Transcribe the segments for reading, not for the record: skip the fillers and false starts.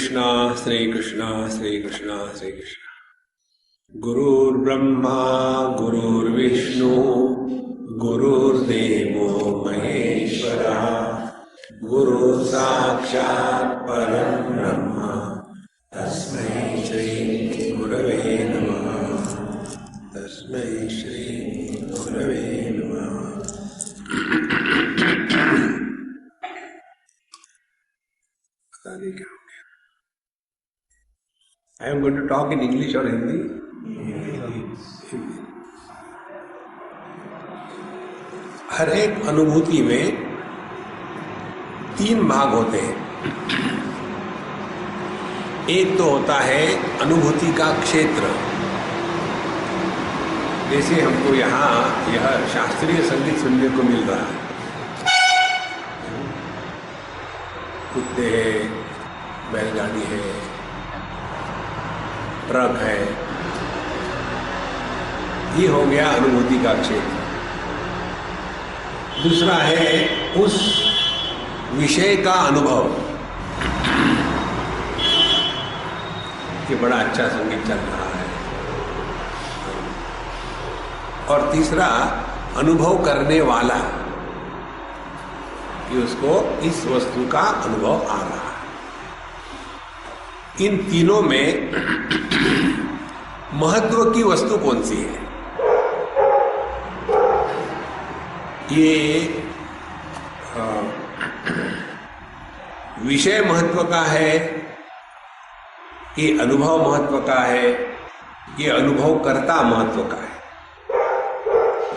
कृष्णा श्री कृष्णा श्री कृष्णा श्री कृष्णा। गुरुर्ब्रह्मा गुरुर्विष्णु गुरुर्देवो महेश्वरः गुरु साक्षात् परं ब्रह्म तस्मै श्री गुरवे नमः। तस्मै श्री गुरवे नमः। पता नहीं क्या हो गया। I am going to talk in English or Hindi? हर एक अनुभूति में तीन भाग होते हैं। एक तो होता है अनुभूति का क्षेत्र, जैसे हमको यहाँ यह शास्त्रीय संगीत सुनने को मिल रहा है। कुत्ते हैं, बैलगाड़ी है, ट्रक है, ये हो गया अनुभूति का क्षेत्र। दूसरा है उस विषय का अनुभव कि बड़ा अच्छा संगीत चल रहा है। और तीसरा अनुभव करने वाला कि उसको इस वस्तु का अनुभव आ रहा है। इन तीनों में महत्व की वस्तु कौन सी है? ये विषय महत्व का है, ये अनुभव महत्व का है, ये अनुभव कर्ता महत्व का है।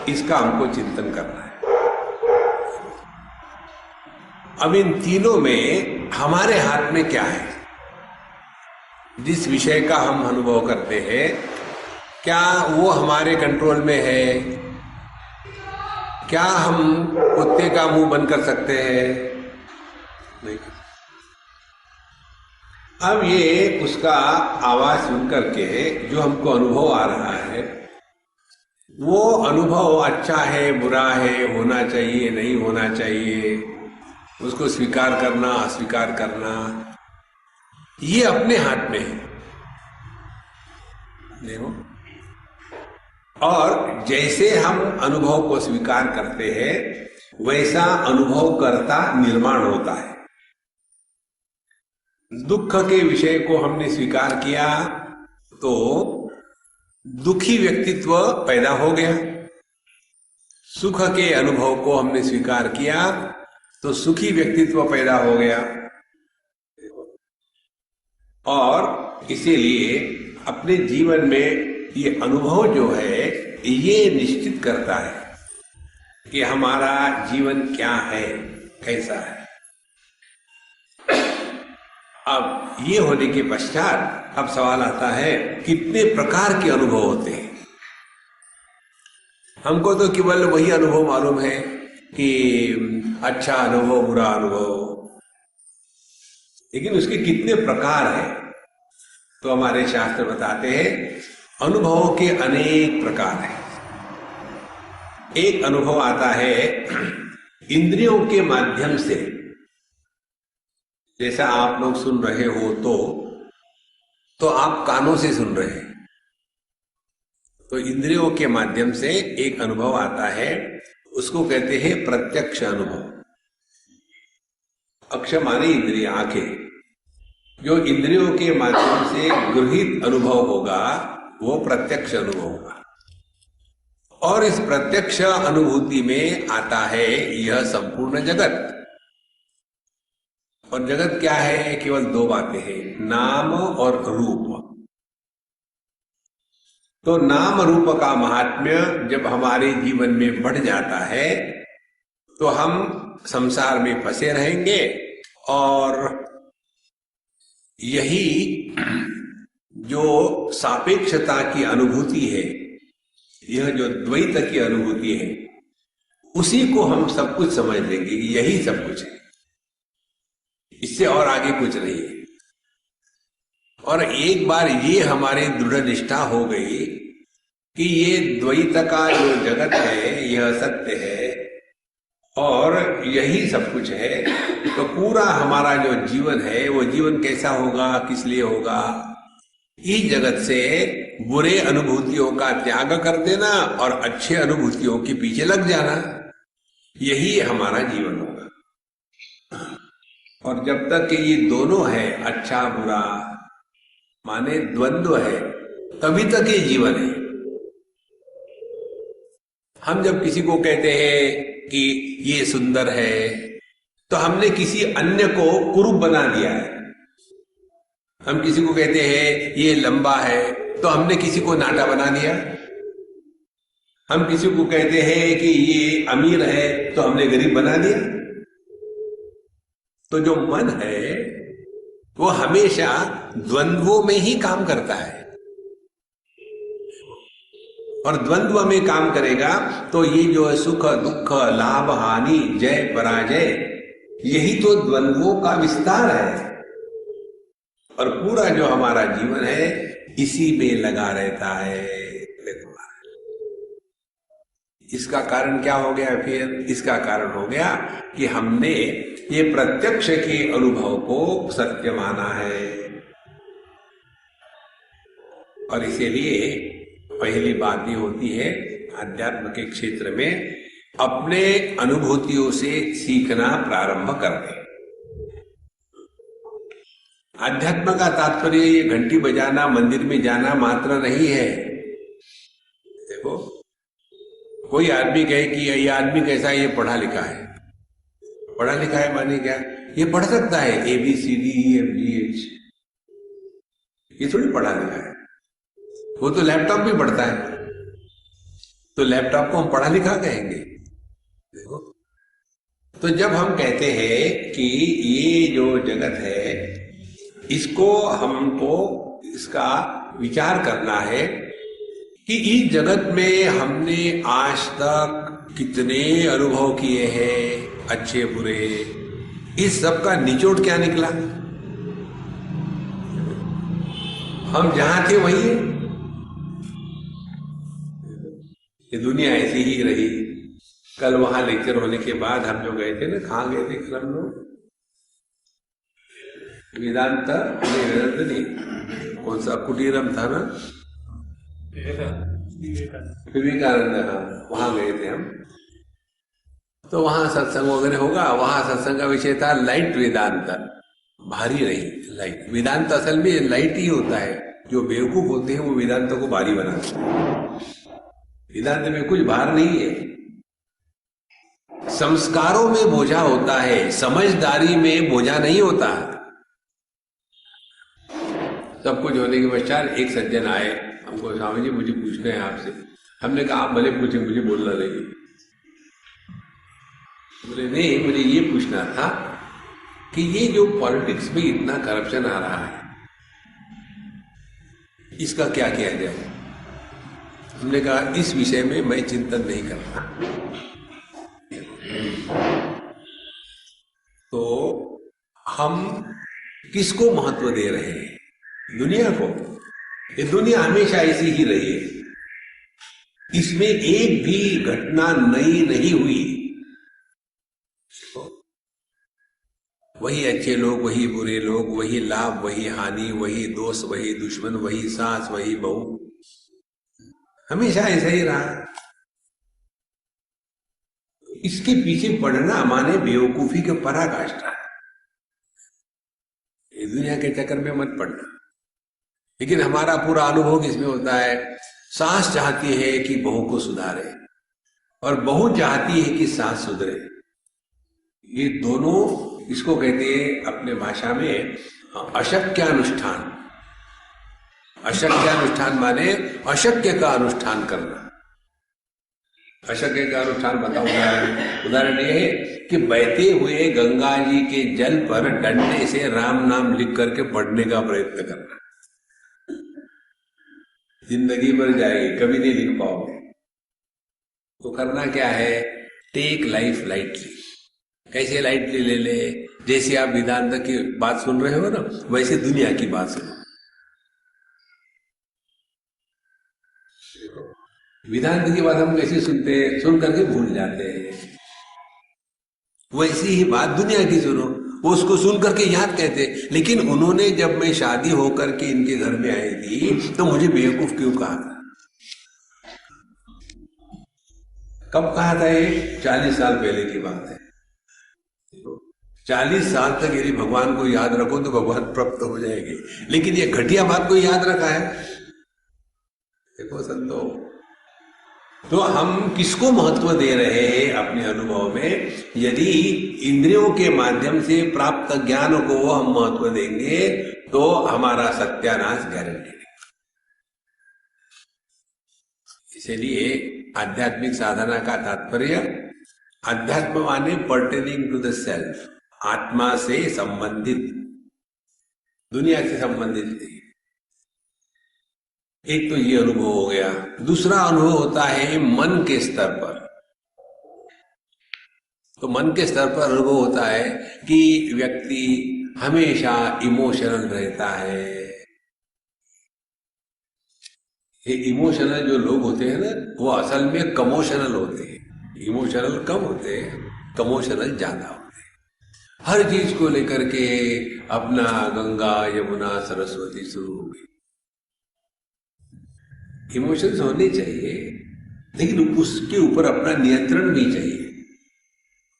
इसका हमको चिंतन करना है। अब इन तीनों में हमारे हाथ में क्या है? जिस विषय का हम अनुभव करते हैं, क्या वो हमारे कंट्रोल में है? क्या हम कुत्ते का मुंह बंद कर सकते हैं? नहीं कर सकते। अब ये उसका आवाज सुन करके जो हमको अनुभव आ रहा है, वो अनुभव अच्छा है, बुरा है, होना चाहिए, नहीं होना चाहिए, उसको स्वीकार करना, अस्वीकार करना, ये अपने हाथ में है। देखो, और जैसे हम अनुभव को स्वीकार करते हैं, वैसा अनुभव करता निर्माण होता है। दुख के विषय को हमने स्वीकार किया तो दुखी व्यक्तित्व पैदा हो गया। सुख के अनुभव को हमने स्वीकार किया तो सुखी व्यक्तित्व पैदा हो गया। और इसीलिए अपने जीवन में ये अनुभव जो है, ये निश्चित करता है कि हमारा जीवन क्या है, कैसा है। अब ये होने के पश्चात अब सवाल आता है, कितने प्रकार के अनुभव होते हैं? हमको तो केवल वही अनुभव मालूम है कि अच्छा अनुभव, बुरा अनुभव, लेकिन उसके कितने प्रकार हैं? तो हमारे शास्त्र बताते हैं अनुभवों के अनेक प्रकार हैं। एक अनुभव आता है इंद्रियों के माध्यम से, जैसा आप लोग सुन रहे हो तो आप कानों से सुन रहे हैं, तो इंद्रियों के माध्यम से एक अनुभव आता है, उसको कहते हैं प्रत्यक्ष अनुभव। अक्ष माने इंद्रिय, आंखें। जो इंद्रियों के माध्यम से गृहीत अनुभव होगा वो प्रत्यक्ष अनुभव होगा। और इस प्रत्यक्ष अनुभूति में आता है यह संपूर्ण जगत। और जगत क्या है? केवल दो बातें हैं, नाम और रूप। तो नाम रूप का महात्म्य जब हमारे जीवन में बढ़ जाता है तो हम संसार में फंसे रहेंगे। और यही जो सापेक्षता की अनुभूति है, यह जो द्वैत की अनुभूति है, उसी को हम सब कुछ समझ लेंगे, यही सब कुछ है, इससे और आगे कुछ नहीं है। और एक बार ये हमारी दृढ़ निष्ठा हो गई कि ये द्वैत का जो जगत है यह सत्य है, और यही सब कुछ है। तो पूरा हमारा जो जीवन है वो जीवन कैसा होगा, किस लिए होगा? इस जगत से बुरे अनुभूतियों का त्याग कर देना और अच्छे अनुभूतियों के पीछे लग जाना, यही हमारा जीवन होगा। और जब तक कि ये दोनों है, अच्छा बुरा माने द्वंद्व है, तभी तक ये जीवन है। हम जब किसी को कहते हैं कि ये सुंदर है, तो हमने किसी अन्य को कुरूप बना दिया है। हम किसी को कहते हैं ये लंबा है, तो हमने किसी को नाटा बना दिया। हम किसी को कहते हैं कि ये अमीर है, तो हमने गरीब बना दिया। तो जो मन है वो हमेशा द्वंद्वों में ही काम करता है, और द्वंद्व में काम करेगा तो ये जो है सुख दुख, लाभ हानि, जय पराजय, यही तो द्वंद्वों का विस्तार है। और पूरा जो हमारा जीवन है इसी में लगा रहता है। इसका कारण क्या हो गया फिर? इसका कारण हो गया कि हमने ये प्रत्यक्ष के अनुभव को सत्य माना है। और इसीलिए पहली बात ये होती है अध्यात्म के क्षेत्र में, अपने अनुभूतियों से सीखना प्रारंभ कर दें। अध्यात्म का तात्पर्य ये घंटी बजाना, मंदिर में जाना मात्र नहीं है। देखो, कोई आदमी कहे कि ये आदमी कैसा है, ये पढ़ा लिखा है। पढ़ा लिखा है माने क्या? ये पढ़ सकता है ABCDEFGH, ये थोड़ी पढ़ा लिखा है। वो तो लैपटॉप भी पढ़ता है, तो लैपटॉप को हम पढ़ा लिखा कहेंगे? देखो, तो जब हम कहते हैं कि ये जो जगत है इसको हमको इसका विचार करना है कि इस जगत में हमने आज तक कितने अनुभव किए हैं, अच्छे बुरे, इस सब का निचोड़ क्या निकला? हम जहां थे वही है। ये दुनिया ऐसी ही रही। कल वहां लेक्चर होने के बाद हम जो गए थे ना, कहाँ गए थे कल हम लोग? वेदांत नहीं, कौन सा कुटीरम था ना, विवेकानंद, हाँ, वहां गए थे हम। तो वहां सत्संग वगैरह होगा। वहां सत्संग का विषय था लाइट वेदांत, भारी नहीं लाइट। वेदांत असल में लाइट ही होता है। जो बेवकूफ होते हैं वो वेदांत को भारी बनाते हैं। वेदांत में कुछ भार नहीं है। संस्कारों में बोझा होता है, समझदारी में बोझा नहीं होता। सब कुछ होने के पश्चात एक सज्जन आए, हमको, स्वामी जी मुझे पूछना है आपसे। हमने कहा आप भले पूछे, मुझे बोलना नहीं। बोले नहीं, मुझे ये पूछना था कि ये जो पॉलिटिक्स में इतना करप्शन आ रहा है, इसका क्या किया जाए? हमने कहा इस विषय में मैं चिंतन नहीं कर रहा। तो हम किसको महत्व दे रहे हैं? दुनिया को। ये दुनिया हमेशा ऐसी ही रही है, इसमें एक भी घटना नई नहीं हुई। वही अच्छे लोग, वही बुरे लोग, वही लाभ, वही हानि, वही दोस्त, वही दुश्मन, वही सास, वही बहू, हमेशा ऐसा ही रहा। इसके पीछे पड़ना माने बेवकूफी के पराकाष्ठा है। दुनिया के चक्कर में मत पड़ना। लेकिन हमारा पूरा अनुभव किसमें होता है? सास चाहती है कि बहू को सुधारे और बहू चाहती है कि सास सुधरे। ये दोनों, इसको कहते हैं अपने भाषा में अशक्यानुष्ठान। अशक्यानुष्ठान माने अशक्य का अनुष्ठान करना। अशक्य का अनुष्ठान बताओ। उदाहरण ये है कि बहते हुए गंगा जी के जल पर डंडे से राम नाम लिख करके पढ़ने का प्रयत्न करना। जिंदगी भर जाएगी, कभी नहीं लिख पाओगे। तो करना क्या है? Take life lightly. कैसे लाइटली ले ले? जैसे आप वेदांत की बात सुन रहे हो ना, वैसे दुनिया की बात सुनो। वेदांत की बात हम कैसे सुनते हैं? सुन करके भूल जाते हैं। वैसी ही बात दुनिया की सुनो, वो उसको सुन करके याद कहते। लेकिन उन्होंने, जब मैं शादी होकर के इनके घर में आई थी तो मुझे बेवकूफ क्यों कहा था? कब कहा था? ये 40 साल पहले की बात है। 40 साल तक यदि भगवान को याद रखो तो भगवान प्राप्त हो जाएंगे, लेकिन ये घटिया बात को याद रखा है। देखो संतो, तो हम किसको महत्व दे रहे हैं अपने अनुभव में? यदि इंद्रियों के माध्यम से प्राप्त ज्ञान को हम महत्व देंगे तो हमारा सत्यानाश गारंटी है। इसलिए आध्यात्मिक साधना का तात्पर्य, अध्यात्म माने पर्टेनिंग टू द सेल्फ, आत्मा से संबंधित, दुनिया से संबंधित नहीं। एक तो ये अनुभव हो गया। दूसरा अनुभव होता है मन के स्तर पर। तो मन के स्तर पर अनुभव होता है कि व्यक्ति हमेशा इमोशनल रहता है। ये इमोशनल जो लोग होते हैं ना, वो असल में कमोशनल होते हैं। इमोशनल कम होते हैं, कमोशनल ज्यादा होते हैं। हर चीज को लेकर के अपना गंगा यमुना सरस्वती शुरू हो गई। इमोशंस होने चाहिए, लेकिन उसके ऊपर अपना नियंत्रण भी चाहिए।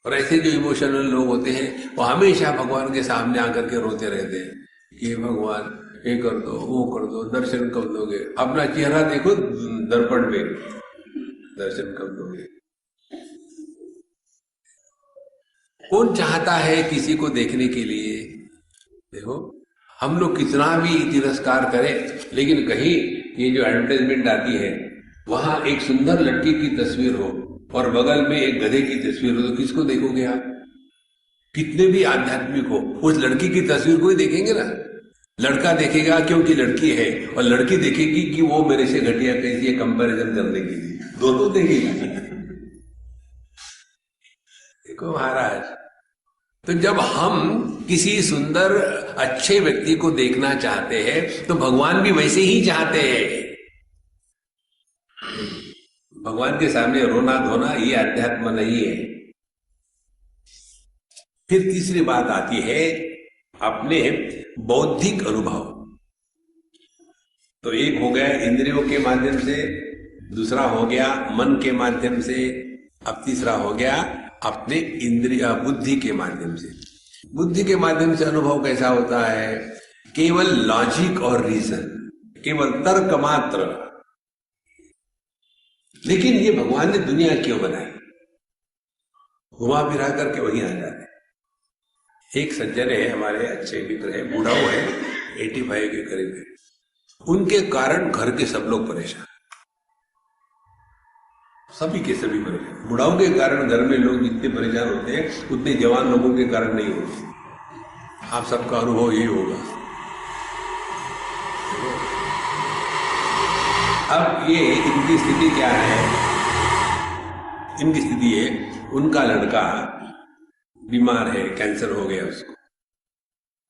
और ऐसे जो इमोशनल लोग होते हैं वो हमेशा भगवान के सामने आकर के रोते रहते हैं कि भगवान ये कर दो, वो कर दो, दर्शन कब दोगे? अपना चेहरा देखो दर्पण में, दर्शन कब दोगे? कौन चाहता है किसी को देखने के लिए? देखो, हम लोग कितना भी तिरस्कार करें, लेकिन कहीं ये जो एडवर्टाइजमेंट आती है वहां एक सुंदर लड़की की तस्वीर हो और बगल में एक गधे की तस्वीर हो तो किसको देखोगे आप? कितने भी आध्यात्मिक हो, उस लड़की की तस्वीर को ही देखेंगे ना। लड़का देखेगा क्योंकि लड़की है, और लड़की देखेगी कि वो मेरे से घटिया कैसी है, कंपैरिजन करने के लिए। दोनों देखेगी। देखो महाराज, तो जब हम किसी सुंदर अच्छे व्यक्ति को देखना चाहते हैं तो भगवान भी वैसे ही चाहते हैं। भगवान के सामने रोना धोना ये अध्यात्म नहीं है। फिर तीसरी बात आती है अपने बौद्धिक अनुभव। तो एक हो गया इंद्रियों के माध्यम से, दूसरा हो गया मन के माध्यम से, अब तीसरा हो गया अपने इंद्रिय बुद्धि के माध्यम से। बुद्धि के माध्यम से अनुभव कैसा होता है? केवल लॉजिक और रीजन, केवल तर्क मात्र। लेकिन ये भगवान ने दुनिया क्यों बनाई? घुमा फिरा करके वहीं आ जाते। एक सज्जन है हमारे, अच्छे मित्र है, बूढ़ा है, 85 के करीब है। उनके कारण घर के सब लोग परेशान, सभी के सभी परेशान। बुढ़ाओं के कारण घर में लोग जितने परेशान होते हैं उतने जवान लोगों के कारण नहीं होते। आप सबका अनुभव यही होगा। अब ये इनकी स्थिति क्या है? इनकी स्थिति है, उनका लड़का बीमार है, कैंसर हो गया उसको।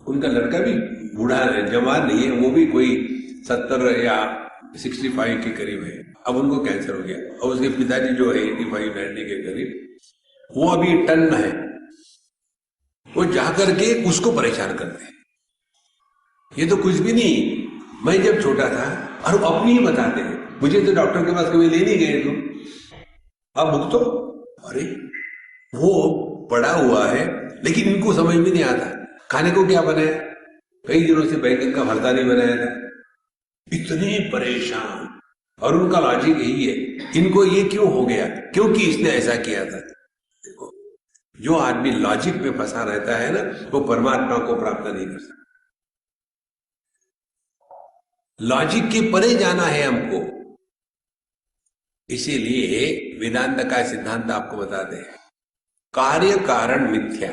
उनका लड़का भी बूढ़ा है, जवान नहीं है, वो भी कोई 70 या 65 के करीब है। अब उनको कैंसर हो गया, और उसके पिताजी जो है 85-90 के करीब, वो अभी टन है। वो जाकर के उसको परेशान करते हैं। ये तो कुछ भी नहीं, मैं जब छोटा था, और वो अपनी ही बताते हैं, मुझे तो डॉक्टर के पास कभी ले नहीं गए तुम, अब भुगतो। अरे वो पड़ा हुआ है, लेकिन इनको समझ में नहीं आता खाने को क्या बनाया। कई दिनों से बैंगन का भरता नहीं बनाया था। इतने परेशान, और उनका लॉजिक यही है, इनको ये क्यों हो गया? क्योंकि इसने ऐसा किया था। देखो, जो आदमी लॉजिक में फंसा रहता है ना, वो परमात्मा को प्राप्त नहीं कर सकता। लॉजिक के परे जाना है हमको। इसीलिए वेदांत का सिद्धांत आपको बताते हैं, कार्य कारण मिथ्या।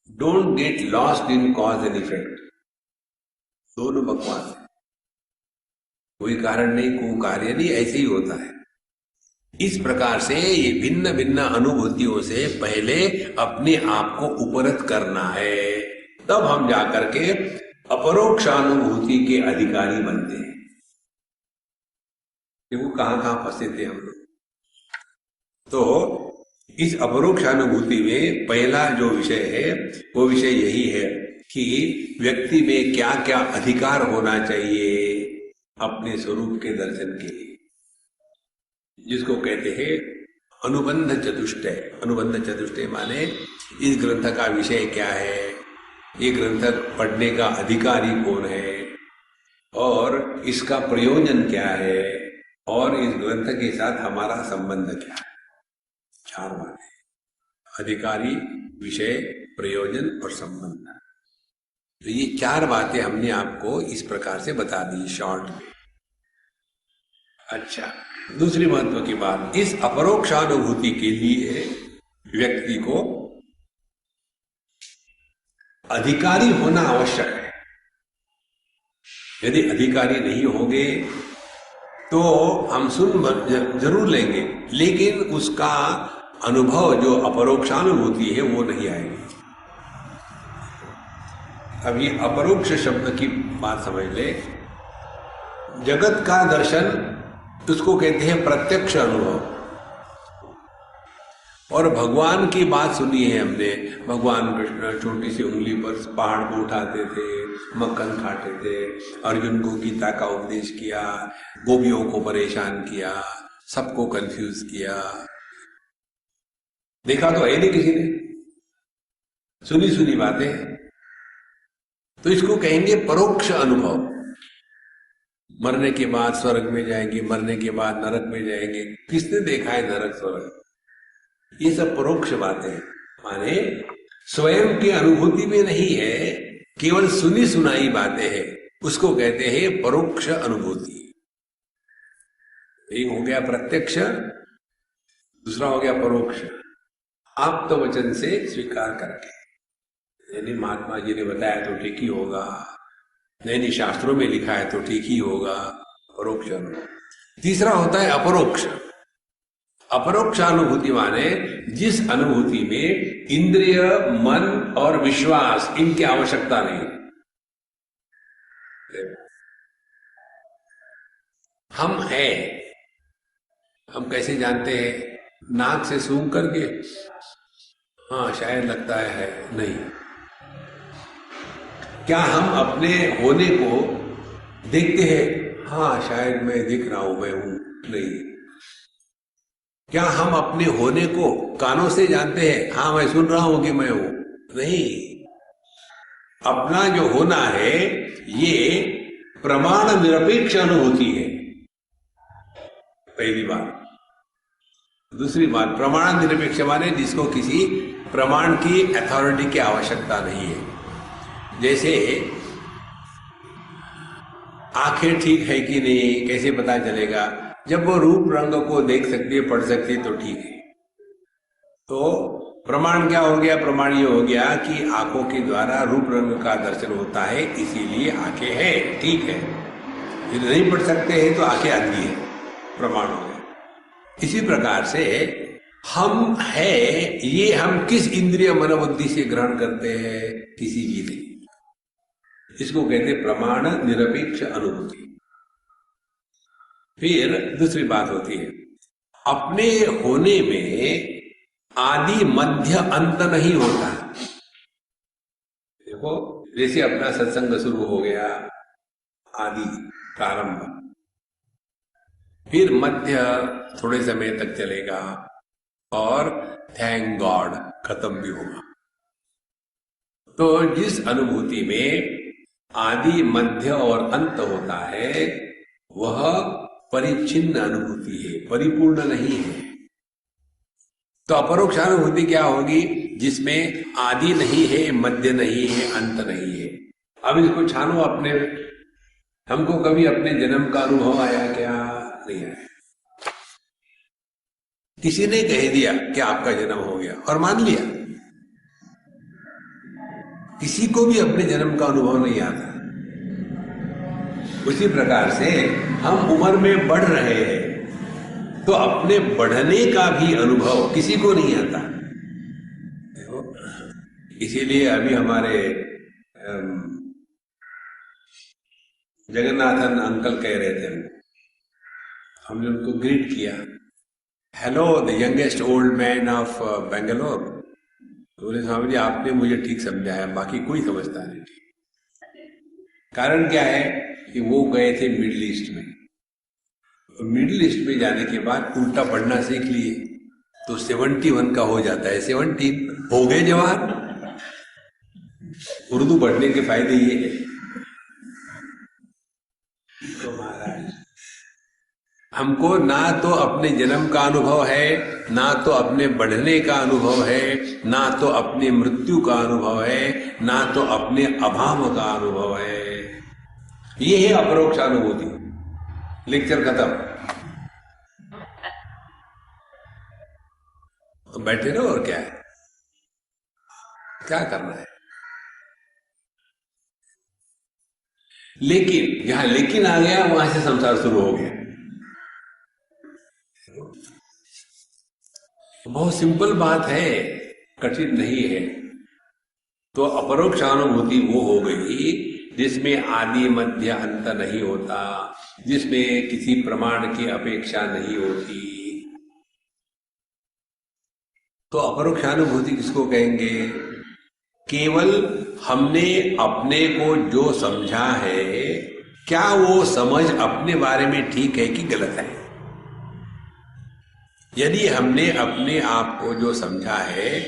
Don't get lost in cause and effect. दोनों बकवास है। कोई कारण नहीं, कोई कार्य नहीं, ऐसे ही होता है। इस प्रकार से ये भिन्न भिन्न अनुभूतियों से पहले अपने आप को उपरत करना है, तब हम जाकर के अपरोक्षानुभूति के अधिकारी बनते हैं। देखो कहां कहां फंसे थे हम लोग। तो इस अपरोक्षानुभूति में पहला जो विषय है वो विषय यही है कि व्यक्ति में क्या क्या अधिकार होना चाहिए अपने स्वरूप के दर्शन के लिए, जिसको कहते हैं अनुबंध चतुष्टय। अनुबंध चतुष्टय माने इस ग्रंथ का विषय क्या है, ये ग्रंथ पढ़ने का अधिकारी कौन है, और इसका प्रयोजन क्या है, और इस ग्रंथ के साथ हमारा संबंध क्या है। चार बातें, अधिकारी, विषय, प्रयोजन और संबंध। तो ये चार बातें हमने आपको इस प्रकार से बता दी शॉर्ट में। अच्छा, दूसरी महत्व की बात, इस अपरोक्षानुभूति के लिए व्यक्ति को अधिकारी होना आवश्यक है। यदि अधिकारी नहीं होंगे तो हम सुन जरूर लेंगे, लेकिन उसका अनुभव जो अपरोक्षानुभूति है वो नहीं आएगी। अब ये अपरोक्ष शब्द की बात समझ ले। जगत का दर्शन उसको कहते हैं प्रत्यक्ष अनुभव। और भगवान की बात सुनी है हमने, भगवान कृष्ण छोटी सी उंगली पर पहाड़ को उठाते थे, मक्खन खाते थे, अर्जुन को गीता का उपदेश किया, गोपियों को परेशान किया, सबको कंफ्यूज किया। देखा तो है नहीं किसी ने, सुनी सुनी बातें। तो इसको कहेंगे परोक्ष अनुभव। मरने के बाद स्वर्ग में जाएंगे, मरने के बाद नरक में जाएंगे। किसने देखा है नरक स्वर्ग? ये सब परोक्ष बातें हैं, माने स्वयं की अनुभूति में नहीं है, केवल सुनी सुनाई बातें हैं। उसको कहते हैं परोक्ष अनुभूति। एक हो गया प्रत्यक्ष, दूसरा हो गया परोक्ष। आप तो वचन से स्वीकार करके, यानी महात्मा जी ने बताया तो ठीक ही होगा, नहीं शास्त्रों में लिखा है तो ठीक ही होगा, परोक्ष अनुभव। तीसरा होता है अपरोक्ष। अपरोक्षानुभूति माने जिस अनुभूति में इंद्रिय, मन और विश्वास इनकी आवश्यकता नहीं। हम है, हम कैसे जानते हैं? नाक से सूंघ करके, हाँ शायद लगता है, नहीं। क्या हम अपने होने को देखते हैं? हाँ शायद मैं दिख रहा हूं, मैं हूं, नहीं। क्या हम अपने होने को कानों से जानते हैं? हाँ मैं सुन रहा हूं कि मैं हूं, नहीं। अपना जो होना है ये प्रमाण निरपेक्ष अनुभूति है, पहली बात। दूसरी बात, प्रमाण निरपेक्ष माने जिसको किसी प्रमाण की अथॉरिटी की आवश्यकता नहीं है। जैसे आंखें ठीक है कि नहीं कैसे पता चलेगा? जब वो रूप रंग को देख सकती है, पढ़ सकती है तो ठीक है। तो प्रमाण क्या हो गया? प्रमाण ये हो गया कि आंखों के द्वारा रूप रंग का दर्शन होता है, इसीलिए आंखें हैं, ठीक है। यदि नहीं पढ़ सकते हैं तो आंखें अंधी है, प्रमाण हो गया। इसी प्रकार से हम है, ये हम किस इंद्रिय मनोबुद्धि से ग्रहण करते हैं? किसी भी नहीं। इसको कहते प्रमाण निरपेक्ष अनुभूति। फिर दूसरी बात होती है, अपने होने में आदि मध्य अंत नहीं होता। देखो जैसे अपना सत्संग शुरू हो गया, आदि प्रारंभ, फिर मध्य थोड़े समय तक चलेगा, और थैंक गॉड खत्म भी होगा। तो जिस अनुभूति में आदि मध्य और अंत होता है वह परिच्छिन्न अनुभूति है, परिपूर्ण नहीं है। तो अपरोक्षानुभूति क्या होगी? जिसमें आदि नहीं है, मध्य नहीं है, अंत नहीं है। अब इसको छानो अपने। हमको कभी अपने जन्म का अनुभव आया क्या? नहीं आया। किसी ने कह दिया कि आपका जन्म हो गया और मान लिया। किसी को भी अपने जन्म का अनुभव नहीं आता। उसी प्रकार से हम उम्र में बढ़ रहे हैं तो अपने बढ़ने का भी अनुभव किसी को नहीं आता। इसीलिए अभी हमारे जगन्नाथन अंकल कह रहे थे, हमने उनको ग्रीट किया hello the youngest old man of Bangalore. तो बोले स्वामी जी आपने मुझे ठीक समझाया, बाकी कोई समझता नहीं। कारण क्या है कि वो गए थे मिडिल ईस्ट में। मिडिल ईस्ट में जाने के बाद उल्टा पढ़ना सीख लिए, तो 71 का हो जाता है 17, हो गए जवान। उर्दू पढ़ने के फायदे ये है। तो महाराज हमको ना तो अपने जन्म का अनुभव है, ना तो अपने बढ़ने का अनुभव है, ना तो अपने मृत्यु का अनुभव है, ना तो अपने अभाव का अनुभव है। ये है अपरोक्ष अनुभूति। लेक्चर खत्म। तो बैठे रहो, और क्या है, क्या करना है। लेकिन जहां लेकिन आ गया वहां से संसार शुरू हो गया। बहुत सिंपल बात है, कठिन नहीं है। तो अपरोक्ष अनुभूति वो हो गई जिसमें आदि मध्य अंत नहीं होता, जिसमें किसी प्रमाण की अपेक्षा नहीं होती। तो अपरोक्ष अनुभूति किसको कहेंगे? केवल हमने अपने को जो समझा है, क्या वो समझ अपने बारे में ठीक है कि गलत है। यदि हमने अपने आप को जो समझा है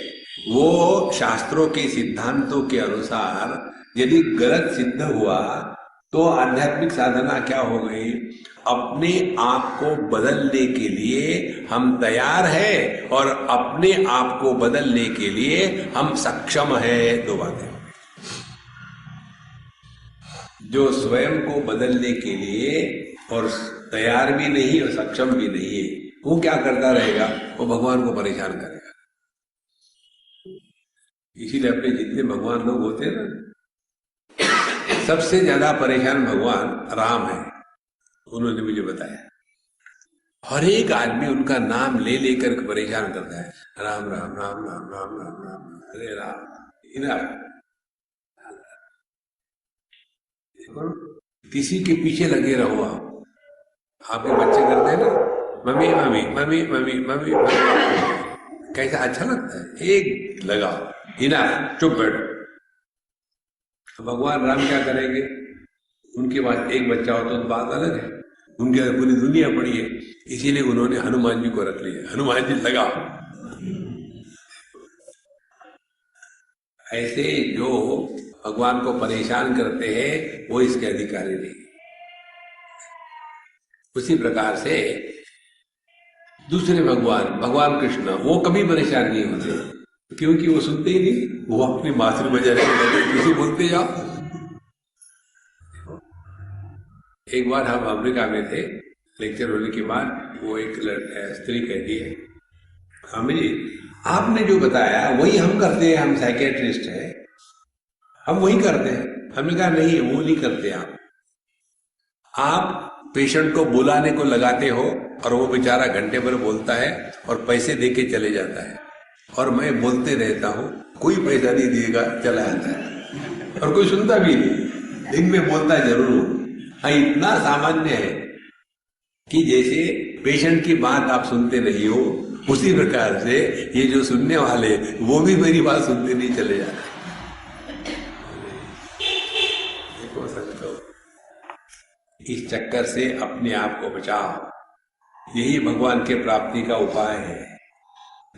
वो शास्त्रों के सिद्धांतों के अनुसार यदि गलत सिद्ध हुआ, तो आध्यात्मिक साधना क्या हो गई? अपने आप को बदलने के लिए हम तैयार हैं और अपने आप को बदलने के लिए हम सक्षम हैं। दो बातें। जो स्वयं को बदलने के लिए और तैयार भी नहीं और सक्षम भी नहीं है, वो क्या करता रहेगा? वो भगवान को परेशान करेगा। इसीलिए अपने जितने भगवान लोग होते हैं ना, सबसे ज्यादा परेशान भगवान राम है। उन्होंने मुझे बताया हर एक आदमी उनका नाम ले लेकर परेशान करता है। राम राम राम राम राम राम राम, हरे राम। किसी के पीछे लगे रहो आप। आपके बच्चे करते हैं ना, mummy mummy mummy mummy mummy mummy, कैसा अच्छा लगता है। एक लगाओ, इना चुप बैठो। तो भगवान राम क्या करेंगे? उनके पास एक बच्चा हो तो बात अलग है, उनके पूरी दुनिया पड़ी है। इसीलिए उन्होंने हनुमान जी को रख लिया। हनुमान जी लगाओ। ऐसे जो भगवान को परेशान करते हैं वो इसके अधिकारी नहीं। उसी प्रकार से दूसरे भगवान कृष्ण, वो कभी परेशान नहीं होते, क्योंकि वो सुनते ही नहीं। वो अपनी बांसुरी बजाने में लगे, किसी बोलते जाओ। एक बार हम अमेरिका में थे, लेक्चर होने के बाद वो एक स्त्री कहती है, स्वामी जी आपने जो बताया वही हम करते हैं, हम साइकेट्रिस्ट हैं, हम वही करते हैं। हमने कहा नहीं, वो नहीं करते आप पेशेंट को बुलाने को लगाते हो और वो बेचारा घंटे भर बोलता है और पैसे देके चले जाता है, और मैं बोलते रहता हूं, कोई पैसा नहीं देगा, चला जाता है और कोई सुनता भी नहीं। दिन में बोलता जरूर हूं। हाँ, इतना सामान्य है कि जैसे पेशेंट की बात आप सुनते नहीं हो, उसी प्रकार से ये जो सुनने वाले वो भी मेरी बात सुनते नहीं चले जाते। देखो सकते हो, इस चक्कर से अपने आप को बचाओ। यही भगवान के प्राप्ति का उपाय है।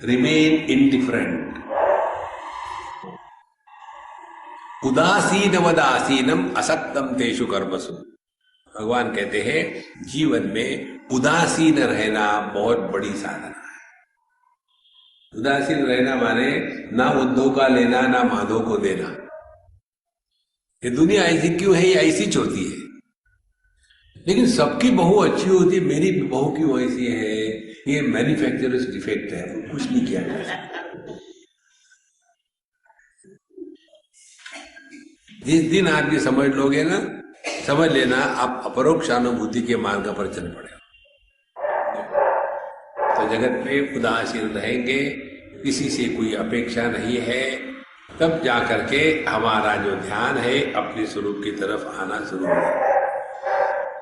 Remain indifferent. उदासीन वदासीनम असक्तम तेषु कर्मसु। भगवान कहते हैं जीवन में उदासीन रहना बहुत बड़ी साधना है। उदासीन रहना माने ना उद्धव का लेना ना माधव को देना। ये दुनिया ऐसी क्यों है? ये ऐसी होती है। लेकिन सबकी बहू अच्छी होती है, मेरी बहू क्यों ऐसी है? ये मैन्युफैक्चरर्स डिफेक्ट है, कुछ नहीं किया जा सकता। जिस दिन आप ये समझ लोगे ना, समझ लेना आप अपरोक्ष अनुभूति के मार्ग पर चल पड़े। तो जगत में उदासीन रहेंगे, किसी से कोई अपेक्षा नहीं है, तब जाकर के हमारा जो ध्यान है अपने स्वरूप की तरफ आना शुरू होगा।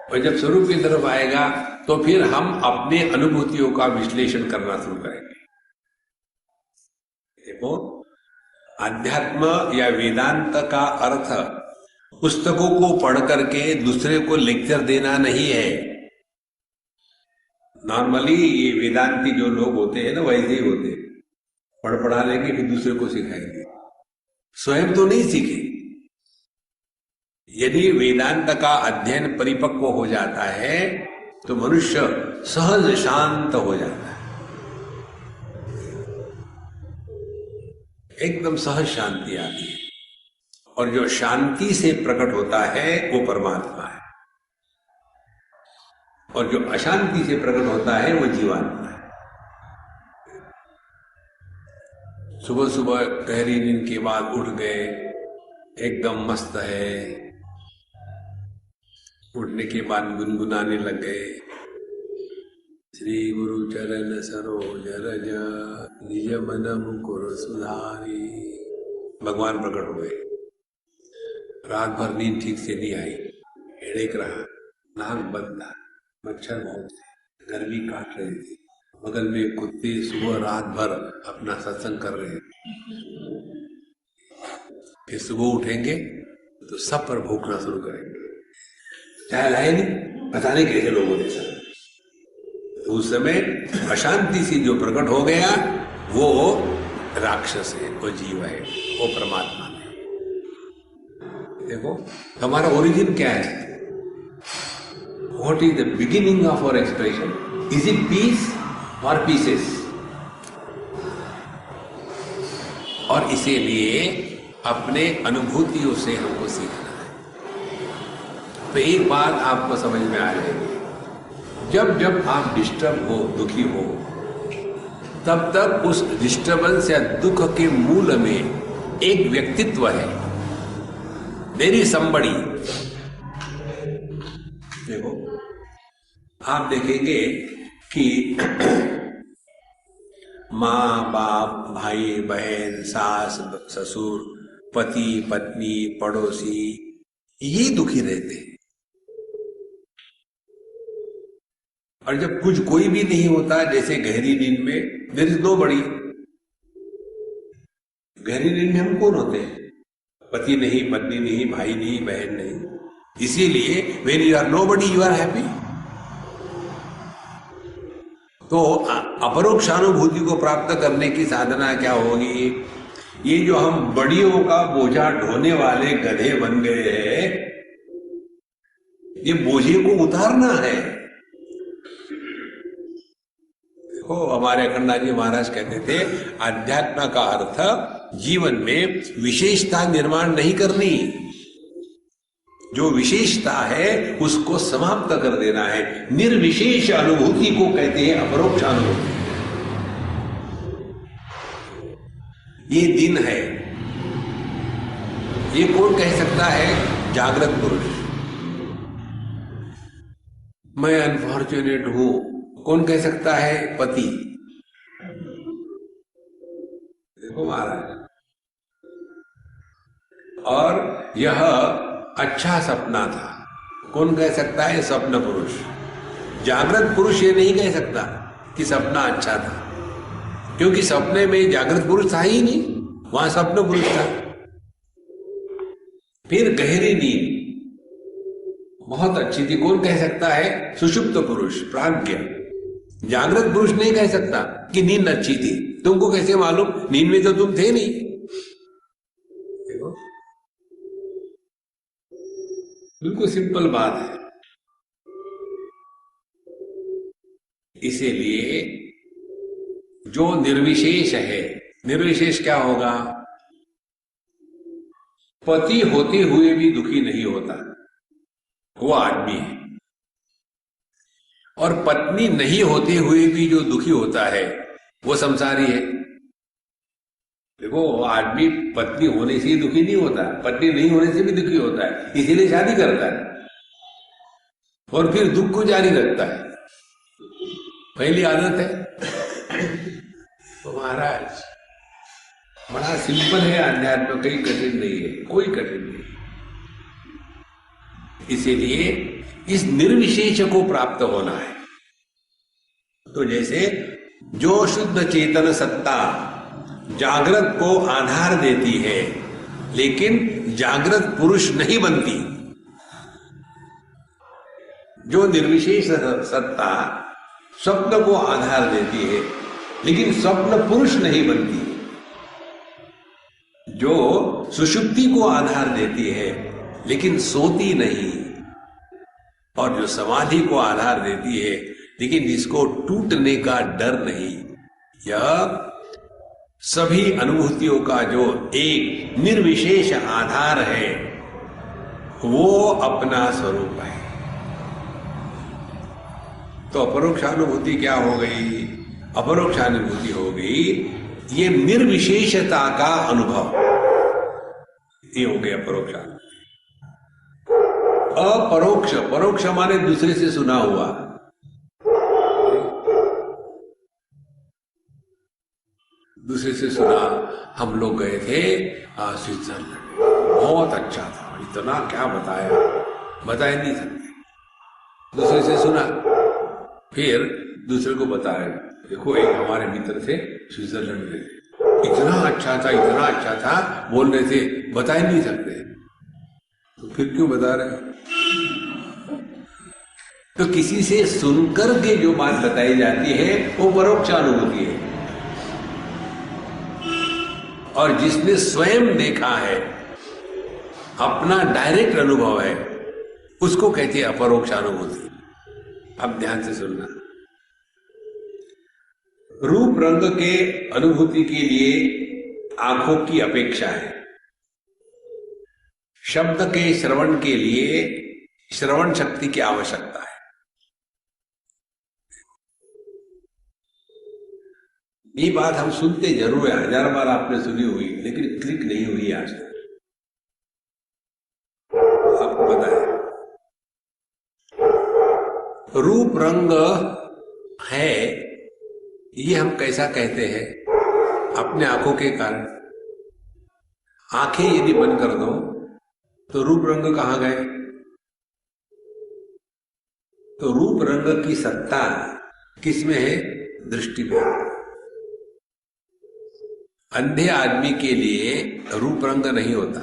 और जब स्वरूप की तरफ आएगा तो फिर हम अपने अनुभूतियों का विश्लेषण करना शुरू करेंगे। देखो, अध्यात्म या वेदांत का अर्थ पुस्तकों को पढ़ करके दूसरे को लेक्चर देना नहीं है। नॉर्मली ये वेदांती जो लोग होते हैं ना, वैसे ही होते हैं, पढ़ा लेंगे फिर दूसरे को सिखाएंगे, स्वयं तो नहीं सीखे। यदि वेदांत का अध्ययन परिपक्व हो जाता है तो मनुष्य सहज शांत हो जाता है, एकदम सहज शांति आती है। और जो शांति से प्रकट होता है वो परमात्मा है, और जो अशांति से प्रकट होता है वो जीवात्मा है। सुबह सुबह गहरी नींद के बाद उठ गए, एकदम मस्त है, उठने के बाद गुनगुनाने लग गए, श्री गुरु चरण सरोज रज निज मन मुकुर सुधारी, भगवान प्रकट हुए। रात भर नींद ठीक से नहीं आई, हेडेक रहा, नाक बंद था, मच्छर बहुत थे, गर्मी काट रही थी, बगल में कुत्ते सुबह रात भर अपना सत्संग कर रहे थे। फिर सुबह उठेंगे तो सब पर भूखना शुरू करेंगे, चाहे लाए नहीं, पता नहीं कैसे लोगों ने सब। तो उस समय अशांति से जो प्रकट हो गया वो राक्षस है, वो जीव है, वो परमात्मा है। देखो, हमारा ओरिजिन क्या है? What is the beginning of our expression? Is it peace or pieces? और इसीलिए अपने अनुभूतियों से हमको सीखना है। तो एक बात आपको समझ में आ जाएगी, जब जब आप डिस्टर्ब हो, दुखी हो, तब तक उस डिस्टर्बेंस या दुख के मूल में एक व्यक्तित्व है, देयर इज समबडी। देखो, आप देखेंगे कि माँ बाप, भाई बहन, सास ससुर, पति पत्नी, पड़ोसी, ये दुखी रहते हैं। और जब कुछ कोई भी नहीं होता, जैसे गहरी नींद में, देयर इज नोबडी। गहरी नींद में हम कौन होते हैं? पति नहीं, पत्नी नहीं, भाई नहीं, बहन नहीं। इसीलिए when you are nobody you are happy. तो अपरोक्षानुभूति को प्राप्त करने की साधना क्या होगी? ये जो हम बड़ियों का बोझा ढोने वाले गधे बन गए हैं, ये बोझे को उतारना है। देखो, हमारे अखंडानंद जी महाराज कहते थे, अध्यात्म का अर्थ जीवन में विशेषता निर्माण नहीं करनी, जो विशेषता है उसको समाप्त कर देना है। निर्विशेष अनुभूति को कहते हैं अपरोक्ष अनुभूति। ये दिन है, ये कौन कह सकता है? जागृत पुरुष। मैं अनफॉर्चुनेट हूं, कौन कह सकता है? पति। देखो महाराज, और यह अच्छा सपना था, कौन कह सकता है? स्वप्न पुरुष। जागृत पुरुष ये नहीं कह सकता कि सपना अच्छा था, क्योंकि सपने में जागृत पुरुष था ही नहीं, वहां स्वप्न पुरुष था। फिर गहरी नींद बहुत अच्छी थी, कौन कह सकता है? सुषुप्त पुरुष, प्राज्ञ। जागृत पुरुष नहीं कह सकता कि नींद अच्छी थी, तुमको कैसे मालूम? नींद में तो तुम थे नहीं। देखो, बिल्कुल सिंपल बात है। इसीलिए जो निर्विशेष है, निर्विशेष क्या होगा? पति होते हुए भी दुखी नहीं होता, वो आदमी है। और पत्नी नहीं होते हुए भी जो दुखी होता है वो संसारी है। देखो, आदमी पत्नी होने से ही दुखी नहीं होता, पत्नी नहीं होने से भी दुखी होता है, इसीलिए शादी करता है और फिर दुख को जारी रखता है। पहली आदत है। तो महाराज, बड़ा सिंपल है अध्यात्म, कहीं कठिन नहीं है, कोई कठिन नहीं। इसीलिए इस निर्विशेष को प्राप्त होना है। तो जैसे जो शुद्ध चेतन सत्ता जागृत को आधार देती है लेकिन जागृत पुरुष नहीं बनती, जो निर्विशेष सत्ता स्वप्न को आधार देती है लेकिन स्वप्न पुरुष नहीं बनती, जो सुषुप्ति को आधार देती है लेकिन सोती नहीं, और जो समाधि को आधार देती है लेकिन जिसको टूटने का डर नहीं, यह सभी अनुभूतियों का जो एक निर्विशेष आधार है वो अपना स्वरूप है। तो अपरोक्षानुभूति क्या हो गई? अपरोक्षानुभूति हो गई ये निर्विशेषता का अनुभव, ये हो गया अपरोक्षानुभूति। अपरोक्ष, परोक्ष माने दूसरे से सुना हुआ। दूसरे से सुना, हम लोग गए थे स्विट्जरलैंड, बहुत अच्छा था, इतना क्या बताया, बता ही नहीं सकते। दूसरे से सुना, फिर दूसरे को बताया, देखो एक हमारे मित्र थे स्विट्जरलैंड में, इतना अच्छा था, इतना अच्छा था, बोल रहे थे, बता ही नहीं सकते। तो फिर क्यों बता रहे? तो किसी से सुनकर के जो बात बताई जाती है वो परोक्षानुभूति है, और जिसने स्वयं देखा है, अपना डायरेक्ट अनुभव है, उसको कहते हैं अपरोक्षानुभूति। अब ध्यान से सुनना। रूप रंग के अनुभूति के लिए आंखों की अपेक्षा है, शब्द के श्रवण के लिए श्रवण शक्ति की आवश्यकता है। ये बात हम सुनते जरूर है, 1000 बार आपने सुनी हुई, लेकिन क्लिक नहीं हुई आज तक। आपको पता है रूप रंग है, ये हम कैसा कहते हैं? अपने आंखों के कारण। आंखें यदि बंद कर दो तो रूप रंग कहां गए? तो रूप रंग की सत्ता किसमें है? दृष्टि में। अंधे आदमी के लिए रूप रंग नहीं होता।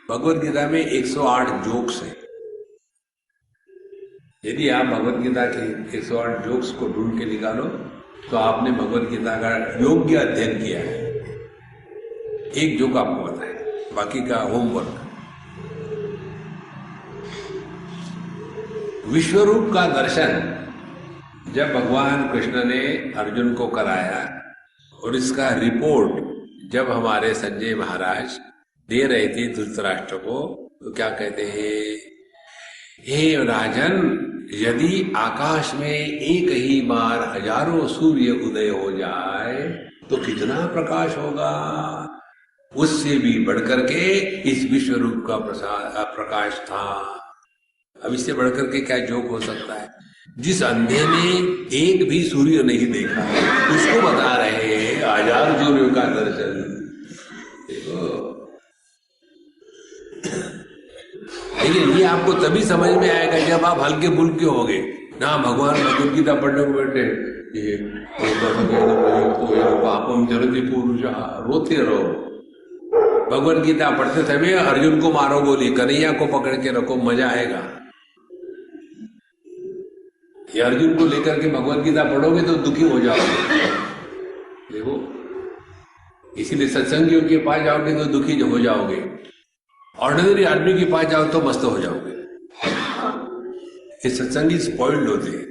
भगवत गीता में 108 जोक्स हैं। यदि आप भगवत गीता के 108 जोक्स को ढूंढ के निकालो तो आपने भगवत गीता का योग्य अध्ययन किया है। एक जोक आपको बताए, बाकी का होमवर्क। विश्वरूप का दर्शन जब भगवान कृष्ण ने अर्जुन को कराया और इसका रिपोर्ट जब हमारे संजय महाराज दे रहे थे धृतराष्ट्र को, तो क्या कहते हैं? हे राजन, यदि आकाश में एक ही बार हजारों सूर्य उदय हो जाए तो कितना प्रकाश होगा? उससे भी बढ़कर के इस विश्व रूप का प्रकाश था। अब इससे बढ़कर के क्या जोक हो सकता है? जिस अंधे ने एक भी सूर्य नहीं देखा उसको बता रहे हैं हजार सूर्यों का दर्शन। देखो, लेकिन ये आपको तभी समझ में आएगा जब आप हल्के फुल्के होगे ना। भगवान भगवत गीता पढ़ने को बैठे, ये पापम जरति पुरुष, रोते रहो। भगवत गीता पढ़ते समय अर्जुन को मारो गोली, कन्हैया को पकड़ के रखो, मजा आएगा। ये अर्जुन को लेकर के भगवत गीता पढ़ोगे तो दुखी हो जाओगे। देखो, इसीलिए सत्संगियों के पास जाओगे तो दुखी हो जाओगे, ऑर्डिनरी आदमी के पास जाओ तो मस्त हो जाओगे। ये सत्संगी स्पॉइल्ड होते हैं।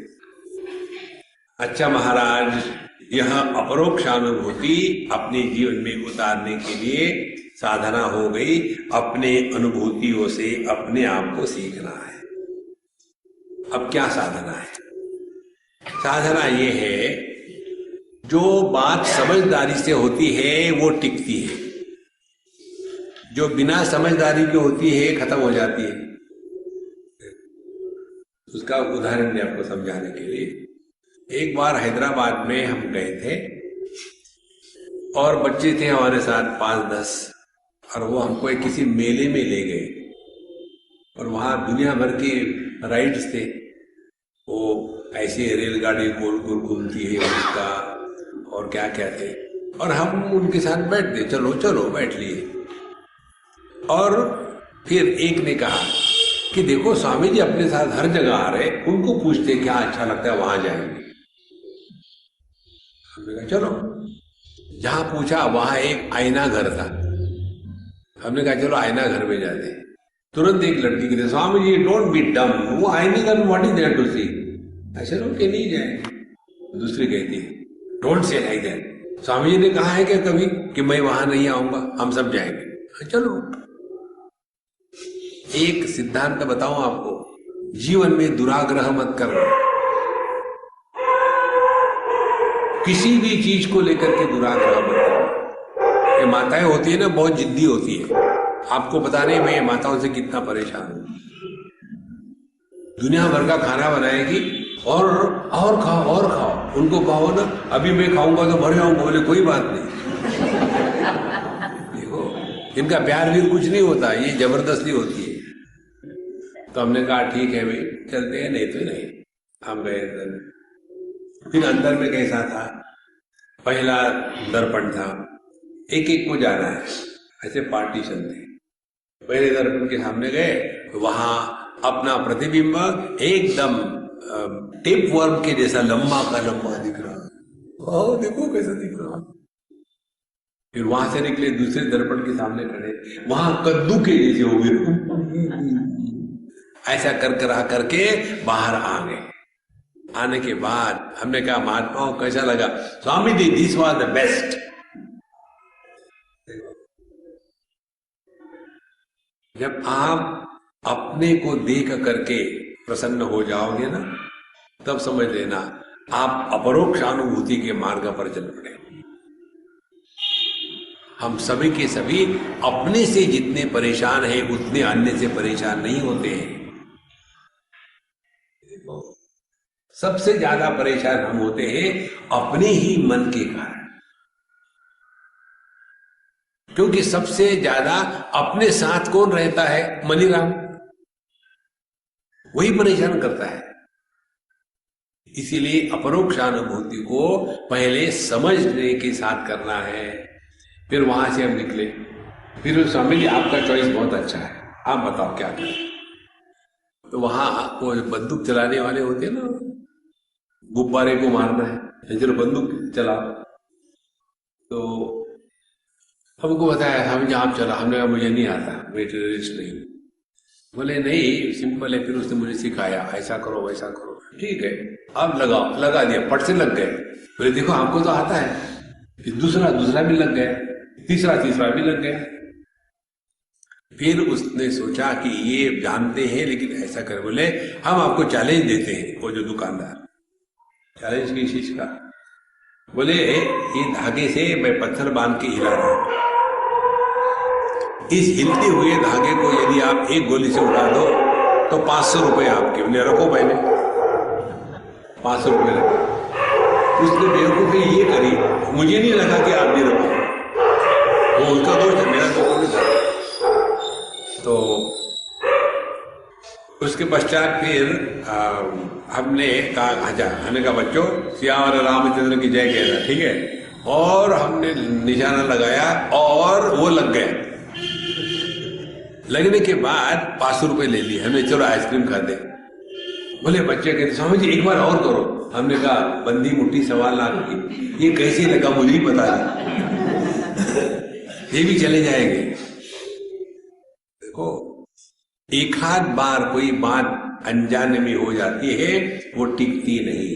अच्छा महाराज, यह अपरोक्षानुभूति अपने जीवन में उतारने के लिए साधना हो गई। अपने अनुभूतियों से अपने आप को सीखना है। अब क्या साधना है? साधना ये है, जो बात समझदारी से होती है वो टिकती है, जो बिना समझदारी की होती है खत्म हो जाती है। उसका उदाहरण मैं आपको समझाने के लिए। एक बार हैदराबाद में हम गए थे और बच्चे थे हमारे साथ 5-10, और वो हमको किसी मेले में ले गए। और वहां दुनिया भर के राइड्स थे, वो ऐसे रेलगाड़ी गोल गोल घूमती है उसका, और क्या क्या थे, और हम उनके साथ बैठते, चलो चलो बैठ लिए। और फिर एक ने कहा कि देखो स्वामी जी अपने साथ हर जगह आ रहे, उनको पूछते क्या अच्छा लगता है वहां जाएंगे। हमने कहा चलो। जहां पूछा वहां एक आईना घर था, हमने कहा चलो आईना घर में जाते हैं। तुरंत एक लड़की कहते स्वामी जी डोंट बी डम, वो आईने घर व्हाट इज देयर टू सी। ऐसे लोग के नहीं जाएंगे। दूसरी कहती don't say like that, Swami ji ने कहा है क्या कभी कि मैं वहां नहीं आऊंगा, हम सब जाएंगे। चलो। एक सिद्धांत बताऊं आपको, जीवन में दुराग्रह मत करना, किसी भी चीज को लेकर के दुराग्रह मत करना। ये माताएं होती है ना, बहुत जिद्दी होती है, आपको पता नहीं मैं ये माताओं से कितना परेशान हूं। दुनिया भर का खाना बनाएगी और खाओ और खाओ, उनको कहो ना अभी मैं खाऊंगा तो भर जाऊंगा, बोले कोई बात नहीं। देखो इनका प्यार भी कुछ नहीं होता, ये जबरदस्ती होती है। तो हमने कहा ठीक है भाई चलते हैं, नहीं तो नहीं। हम गए अंदर। फिर अंदर में कैसा था, पहला दर्पण था, एक एक को जाना है, ऐसे पार्टीशन थे। पहले दर्पण के सामने गए, वहां अपना प्रतिबिंब एकदम टेप वर्म के जैसा लंबा का लंबा दिख रहा। ओह देखो कैसा दिख रहा। फिर वहां से निकले, दूसरे दर्पण के सामने खड़े, वहां कद्दू के जैसे हो गए। ऐसा कर कर करके बाहर आ गए। आने के बाद हमने कहा महात्माओं कैसा लगा? Swami ji this was the best. जब आप अपने को देख करके प्रसन्न हो जाओगे ना, तब समझ लेना आप अपरोक्ष अनुभूति के मार्ग पर चल पड़े। हम सभी के सभी अपने से जितने परेशान हैं उतने अन्य से परेशान नहीं होते हैं। सबसे ज्यादा परेशान हम होते हैं अपने ही मन के कारण, क्योंकि सबसे ज्यादा अपने साथ कौन रहता है? मनीराम, वही परेशान करता है। इसीलिए अपरोक्षानुभूति को पहले समझने के साथ करना है। फिर वहां से हम निकले, फिर स्वामी जी आपका चॉइस बहुत अच्छा है, आप बताओ क्या करें। तो वहां वो बंदूक चलाने वाले होते हैं ना, गुब्बारे को मारना है, चलो बंदूक चला। तो हमको बताया हम जहां चला, हमने कहा मुझे नहीं आता, मैं टेररिस्ट नहीं। बोले नहीं सिंपल है। फिर उसने मुझे सिखाया ऐसा करो वैसा करो, ठीक है अब लगाओ, लगा दिया, फट से लग गए। बोले देखो हमको तो आता है। फिर दूसरा भी लग गया, तीसरा भी लग गया। फिर उसने सोचा कि ये जानते हैं लेकिन ऐसा कर, बोले हम आपको चैलेंज देते हैं। वो जो दुकानदार, चैलेंज की चीज का, बोले ये धागे से मैं पत्थर बांध के हिला रहा हूं, इस हिलते हुए धागे को यदि आप एक गोली से उड़ा दो तो 500 रुपए आपके। बोले रखो मैंने 500 रुपए लगे। उसने बेवकूफी ये करी, मुझे नहीं लगा कि आप भी रखो, वो उसका दोष है, मेरा तो नहीं था। तो उसके पश्चात फिर हमने कहा अच्छा, हमने कहा बच्चों सियावर रामचंद्र की जय कहना, ठीक है। और हमने निशाना लगाया और वो लग गया। लगने के बाद 500 रुपए ले लिए हमने, चलो आइसक्रीम खाते। बोले बच्चे कहते स्वामी जी एक बार और करो। हमने कहा बंदी मुट्ठी 1.25 लाख की, ये कैसे लगा मुझे ही पता नहीं। ये भी चले जाएंगे। देखो एक आध बार कोई बात अनजाने में हो जाती है, वो टिकती नहीं।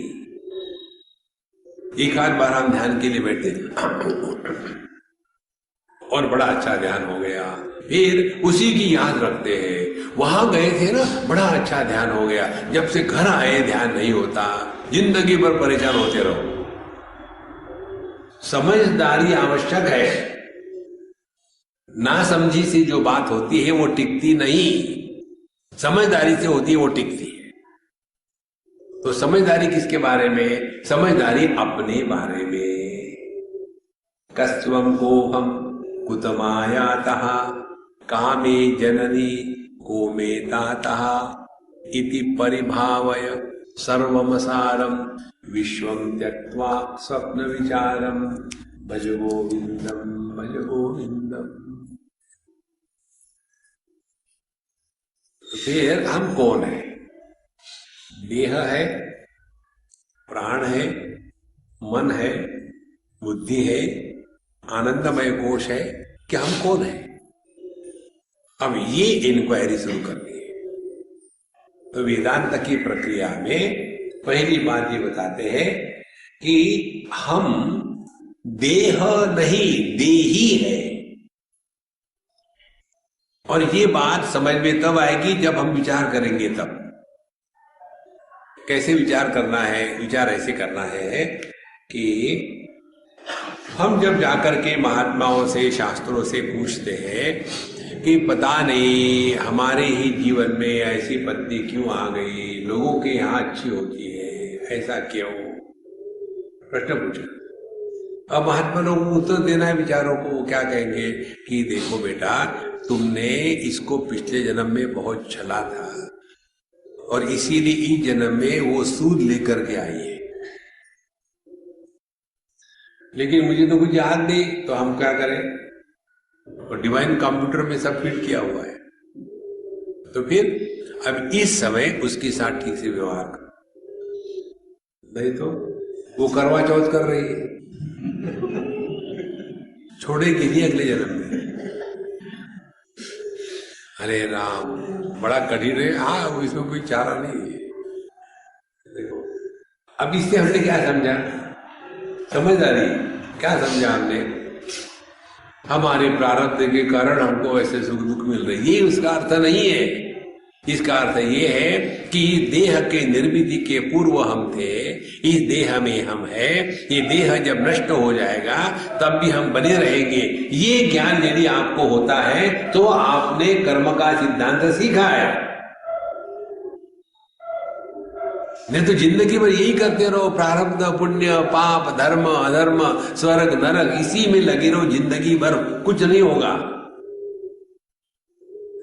एक आध बार हम ध्यान के लिए बैठे और बड़ा अच्छा ध्यान हो गया, फिर उसी की याद रखते हैं। वहां गए थे ना, बड़ा अच्छा ध्यान हो गया, जब से घर आए ध्यान नहीं होता, जिंदगी भर परेशान होते रहो। समझदारी आवश्यक है, ना समझी से जो बात होती है वो टिकती नहीं, समझदारी से होती है वो टिकती है। तो समझदारी किसके बारे में? समझदारी अपने बारे में। कस्त्वं कोहम कुतमायातः कामे जननी गोमेतातः इति परिभावय सर्वमसारं विश्वं त्यक्त्वा स्वप्न विचारम भज गोविंदम भज गोविंदम। फिर हम कौन है? देह है, प्राण है, मन है, बुद्धि है, आनंदमय कोश है कि हम कौन है? अब ये इंक्वायरी शुरू करनी है। तो वेदांत की प्रक्रिया में पहली बात ये बताते हैं कि हम देह नहीं देही है। और ये बात समझ में तब आएगी जब हम विचार करेंगे। तब कैसे विचार करना है? विचार ऐसे करना है कि हम जब जाकर के महात्माओं से, शास्त्रों से पूछते हैं कि पता नहीं हमारे ही जीवन में ऐसी पत्नी क्यों आ गई, लोगों के यहाँ अच्छी होती है, ऐसा क्यों? प्रश्न पूछा। अब महात्मा लोगों को उत्तर देना है विचारों को। वो क्या कहेंगे कि देखो बेटा, तुमने इसको पिछले जन्म में बहुत छला था और इसीलिए इस जन्म में वो सूद लेकर के आई है। लेकिन मुझे तो कुछ याद नहीं, तो हम क्या करें? और डिवाइन कंप्यूटर में सब फिट किया हुआ है। तो फिर अब इस समय उसके साथ ठीक से व्यवहार करो, नहीं तो वो करवा चौथ कर रही है, छोड़ेगी नहीं अगले जन्म में। अरे राम, बड़ा कठिन है। हाँ, इसमें कोई चारा नहीं है। देखो, अब इससे हमने क्या समझा? समझदारी क्या समझा हमने? हमारे प्रारब्ध के कारण हमको ऐसे सुख दुख मिल रहे, ये उसका अर्थ नहीं है। इसका अर्थ ये है कि देह के निर्मिति के पूर्व हम थे, इस देह में हम है, ये देह जब नष्ट हो जाएगा तब भी हम बने रहेंगे। ये ज्ञान यदि आपको होता है तो आपने कर्म का सिद्धांत सीखा है। नहीं तो जिंदगी भर यही करते रहो, प्रारब्ध, पुण्य, पाप, धर्म, अधर्म, स्वर्ग, नरक, इसी में लगे रहो जिंदगी भर, कुछ नहीं होगा।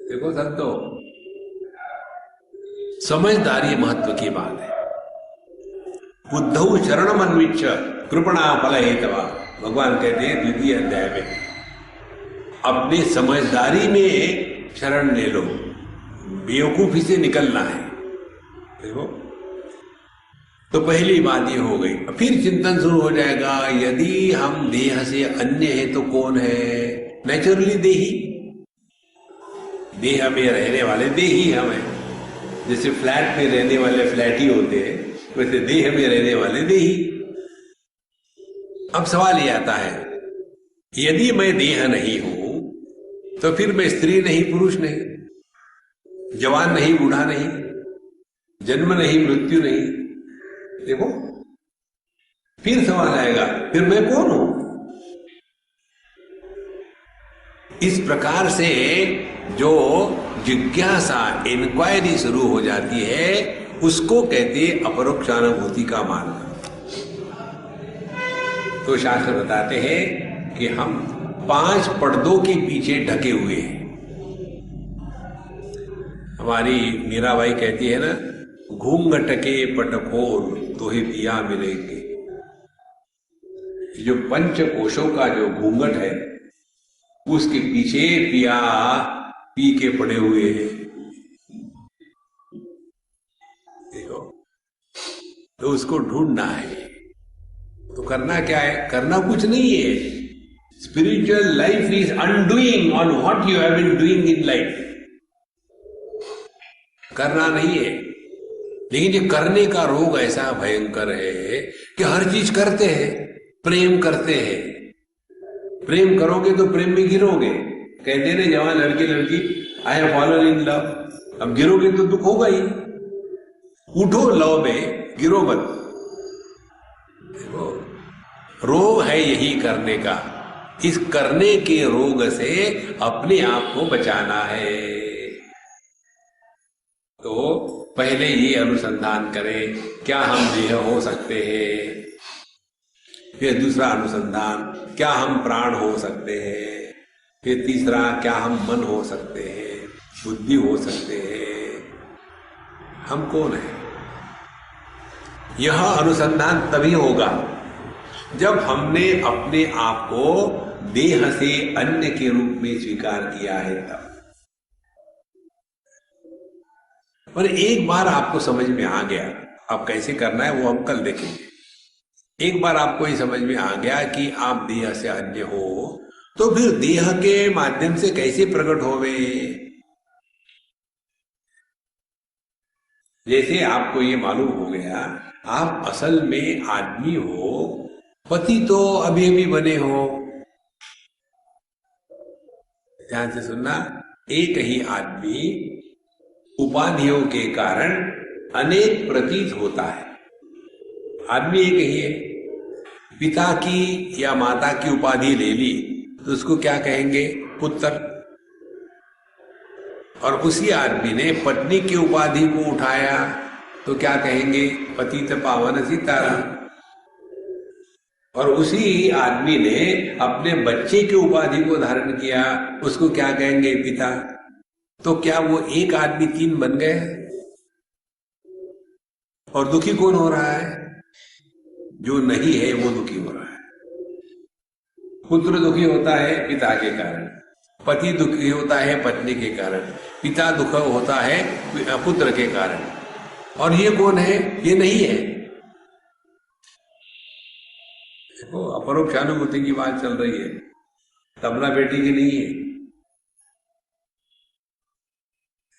देखो संतो, समझदारी महत्व की बात है। बुद्धौ शरणमन्विच्छ कृपणा फल हेतवा, भगवान कहते हैं द्वितीय अध्याय में, अपने समझदारी में शरण ले लो, बेवकूफी से निकलना है। देखो, तो पहली बात ये हो गई। फिर चिंतन शुरू हो जाएगा, यदि हम देह से अन्य है तो कौन है? नेचुरली देही, देह में रहने वाले देही हम हैं। जैसे फ्लैट में रहने वाले फ्लैटी होते हैं, वैसे देह में रहने वाले देही। अब सवाल ये आता है, यदि मैं देह नहीं हूं तो फिर मैं स्त्री नहीं, पुरुष नहीं, जवान नहीं, बूढ़ा नहीं, जन्म नहीं, मृत्यु नहीं। देखो, फिर सवाल आएगा, फिर मैं कौन हूं? इस प्रकार से जो जिज्ञासा, इंक्वायरी शुरू हो जाती है, उसको कहते हैं अपरोक्षानुभूति का मार्ग। तो शास्त्र बताते हैं कि हम 5 पर्दों के पीछे ढके हुए हैं। हमारी मीराबाई कहती है ना, घूंघट के पट खोल तो ही पिया मिलेंगे। जो पंच कोशों का जो घूंघट है, उसके पीछे पिया पी के पड़े हुए हैं। देखो, तो उसको ढूंढना है। तो करना क्या है? करना कुछ नहीं है। Spiritual life is undoing on what you have been doing in life. करना नहीं है। लेकिन ये करने का रोग ऐसा भयंकर है कि हर चीज करते हैं, प्रेम करते हैं। प्रेम करोगे तो प्रेम में गिरोगे। कहते हैं जवान लड़के लड़की, I have fallen in love. अब गिरोगे तो दुख होगा ही। उठो लव में, गिरो मत। देखो, रोग है यही करने का। इस करने के रोग से अपने आप को बचाना है। तो पहले ये अनुसंधान करें, क्या हम देह हो सकते हैं? फिर दूसरा अनुसंधान, क्या हम प्राण हो सकते हैं? फिर तीसरा, क्या हम मन हो सकते हैं? बुद्धि हो सकते हैं। हम कौन है? यह अनुसंधान तभी होगा जब हमने अपने आप को देह से अन्य के रूप में स्वीकार किया है तब। और एक बार आपको समझ में आ गया, अब कैसे करना है वो हम कल देखेंगे। एक बार आपको ये समझ में आ गया कि आप देह से अन्य हो, तो फिर देह के माध्यम से कैसे प्रकट होवे। जैसे आपको ये मालूम हो गया आप असल में आदमी हो, पति तो अभी अभी बने हो। ध्यान से सुनना, एक ही आदमी उपाधियों के कारण अनेक प्रतीत होता है। आदमी एक ही है। पिता की या माता की उपाधि ले ली तो उसको क्या कहेंगे? पुत्र। और उसी आदमी ने पत्नी की उपाधि को उठाया तो क्या कहेंगे? पतित पावन सीताराम। और उसी आदमी ने अपने बच्चे की उपाधि को धारण किया, उसको क्या कहेंगे? पिता। तो क्या वो एक आदमी तीन बन गए? और दुखी कौन हो रहा है? जो नहीं है वो दुखी हो रहा है। पुत्र दुखी होता है पिता के कारण, पति दुखी होता है पत्नी के कारण, पिता दुख होता है पुत्र के कारण। और ये कौन है? ये नहीं है। देखो, अपरोक्षानुभूति की बात चल रही है, तबला बेटी की नहीं है।